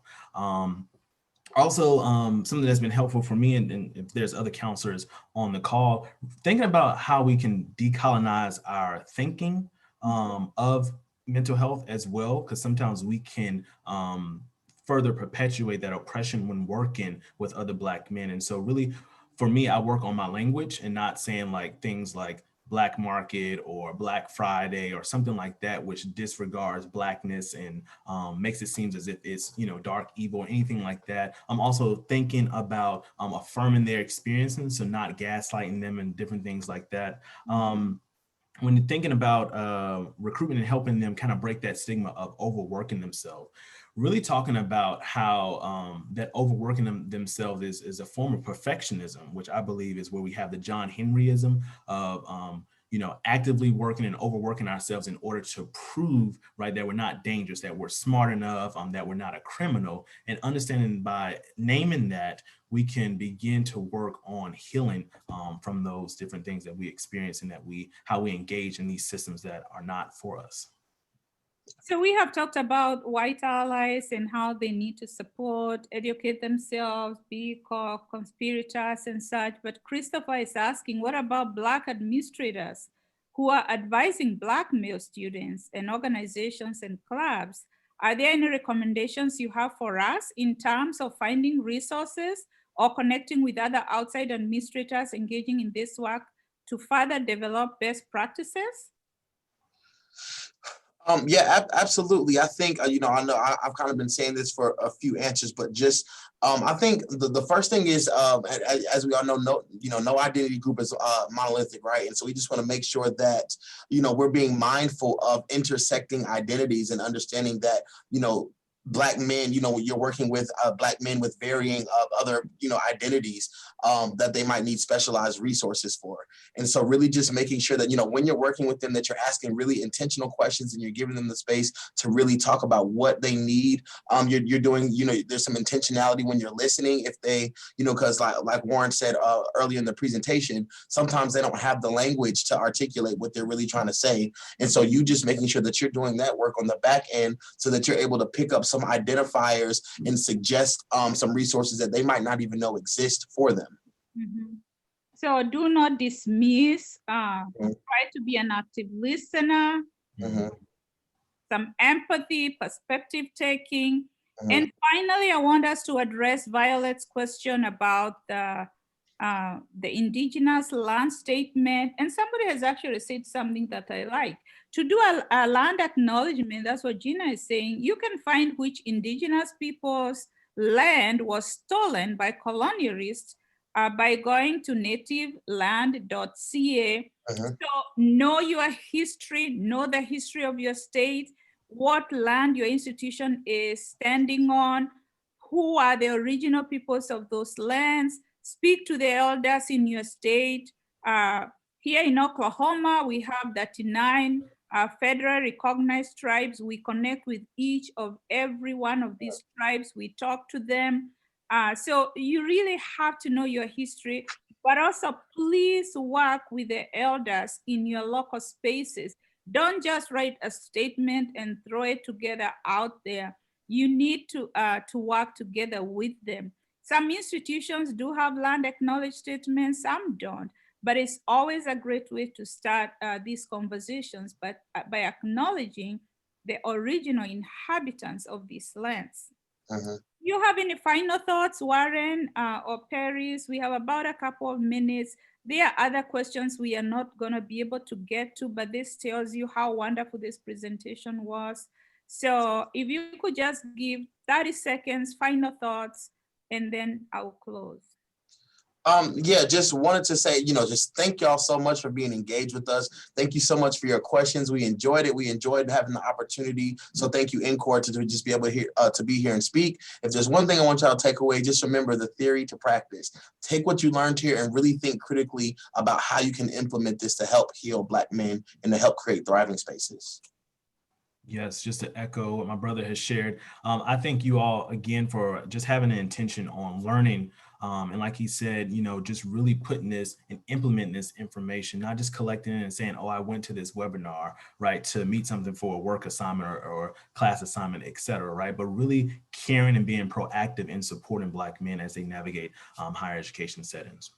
Also, something that's been helpful for me, and if there's other counselors on the call, thinking about how we can decolonize our thinking of mental health as well, because sometimes we can further perpetuate that oppression when working with other Black men. And so really, for me, I work on my language and not saying like things like Black market or Black Friday or something like that, which disregards Blackness and makes it seem as if it's, dark, evil, or anything like that. I'm also thinking about affirming their experiences, so not gaslighting them and different things like that. When you're thinking about recruitment and helping them kind of break that stigma of overworking themselves, really talking about how that overworking themselves is a form of perfectionism, which I believe is where we have the John Henryism of, actively working and overworking ourselves in order to prove, right, that we're not dangerous, that we're smart enough, that we're not a criminal. And understanding by naming that, we can begin to work on healing from those different things that we experience and how we engage in these systems that are not for us. So we have talked about white allies and how they need to support, educate themselves, be co-conspirators and such. But Christopher is asking, what about Black administrators who are advising Black male students and organizations and clubs? Are there any recommendations you have for us in terms of finding resources or connecting with other outside administrators engaging in this work to further develop best practices? Yeah, absolutely. I think, I know I've kind of been saying this for a few answers, but just, I think the first thing is, as we all know, no identity group is monolithic, right? And so we just want to make sure that, we're being mindful of intersecting identities and understanding that, Black men, you're working with Black men with varying other, identities that they might need specialized resources for. And so really just making sure that, when you're working with them, that you're asking really intentional questions and you're giving them the space to really talk about what they need. You're doing, there's some intentionality when you're listening. If they, because like Warren said earlier in the presentation, sometimes they don't have the language to articulate what they're really trying to say. And so you just making sure that you're doing that work on the back end so that you're able to pick up some identifiers and suggest some resources that they might not even know exist for them. Mm-hmm. So do not dismiss, try to be an active listener, some empathy, perspective taking. And finally, I want us to address Violet's question about the indigenous land statement. And somebody has actually said something that I like. To do a land acknowledgement, that's what Gina is saying, you can find which indigenous people's land was stolen by colonialists by going to nativeland.ca. So know your history, know the history of your state, what land your institution is standing on, who are the original peoples of those lands, speak to the elders in your state. Here in Oklahoma, we have 39 federally recognized tribes. We connect with each of every one of these tribes. We talk to them. So you really have to know your history, but also please work with the elders in your local spaces. Don't just write a statement and throw it together out there. You need to work together with them. Some institutions do have land acknowledged statements, some don't, but it's always a great way to start these conversations, but by acknowledging the original inhabitants of these lands. You have any final thoughts, Warren or Paris? We have about a couple of minutes. There are other questions we are not going to be able to get to, but this tells you how wonderful this presentation was. So if you could just give 30 seconds, final thoughts, and then I'll close. Yeah, just wanted to say, just thank y'all so much for being engaged with us. Thank you so much for your questions. We enjoyed it. We enjoyed having the opportunity. So thank you, NCORE, to just be able to be here and speak. If there's one thing I want y'all to take away, just remember the theory to practice. Take what you learned here and really think critically about how you can implement this to help heal Black men and to help create thriving spaces. Yes, just to echo what my brother has shared. I thank you all again for just having an intention on learning. And like he said, just really putting this and implementing this information, not just collecting it and saying, oh, I went to this webinar, right, to meet something for a work assignment or class assignment, et cetera, right? But really caring and being proactive in supporting Black men as they navigate higher education settings.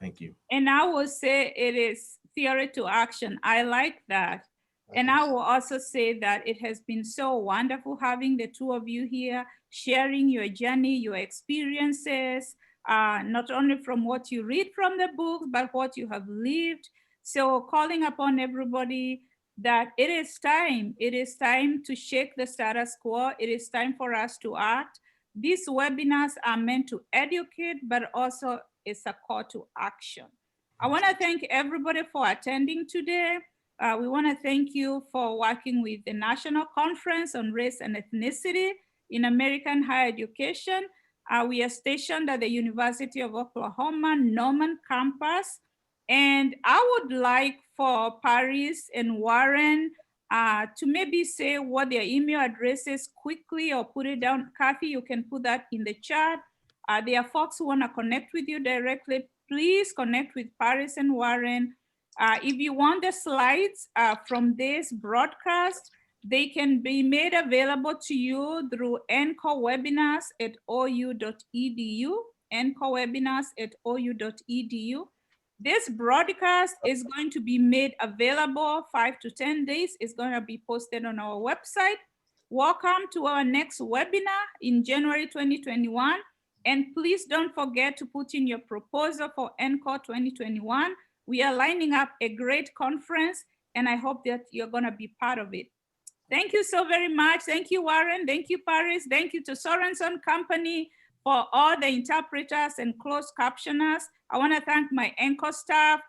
Thank you. And I will say it is theory to action. I like that. And I will also say that it has been so wonderful having the two of you here, sharing your journey, your experiences, not only from what you read from the book, but what you have lived. So calling upon everybody that it is time to shake the status quo. It is time for us to act. These webinars are meant to educate, but also it's a call to action. I want to thank everybody for attending today. We want to thank you for working with the National Conference on Race and Ethnicity in American Higher Education. We are stationed at the University of Oklahoma, Norman campus. And I would like for Paris and Warren to maybe say what their email address is quickly or put it down. Kathy, you can put that in the chat. There are folks who want to connect with you directly. Please connect with Paris and Warren. If you want the slides from this broadcast, they can be made available to you through ncorewebinars@ou.edu, ncorewebinars@ou.edu. This broadcast is going to be made available 5 to 10 days. It's going to be posted on our website. Welcome to our next webinar in January 2021. And please don't forget to put in your proposal for NCORE 2021. We are lining up a great conference, and I hope that you're going to be part of it. Thank you so very much. Thank you, Warren. Thank you, Paris. Thank you to Sorenson Company for all the interpreters and closed captioners. I want to thank my NCORE staff,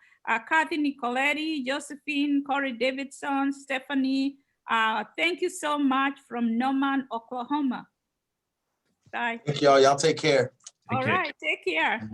Kathy Nicoletti, Josephine, Corey Davidson, Stephanie. Thank you so much from Norman, Oklahoma. Bye. Thank y'all. Y'all take care. All care. right, take care.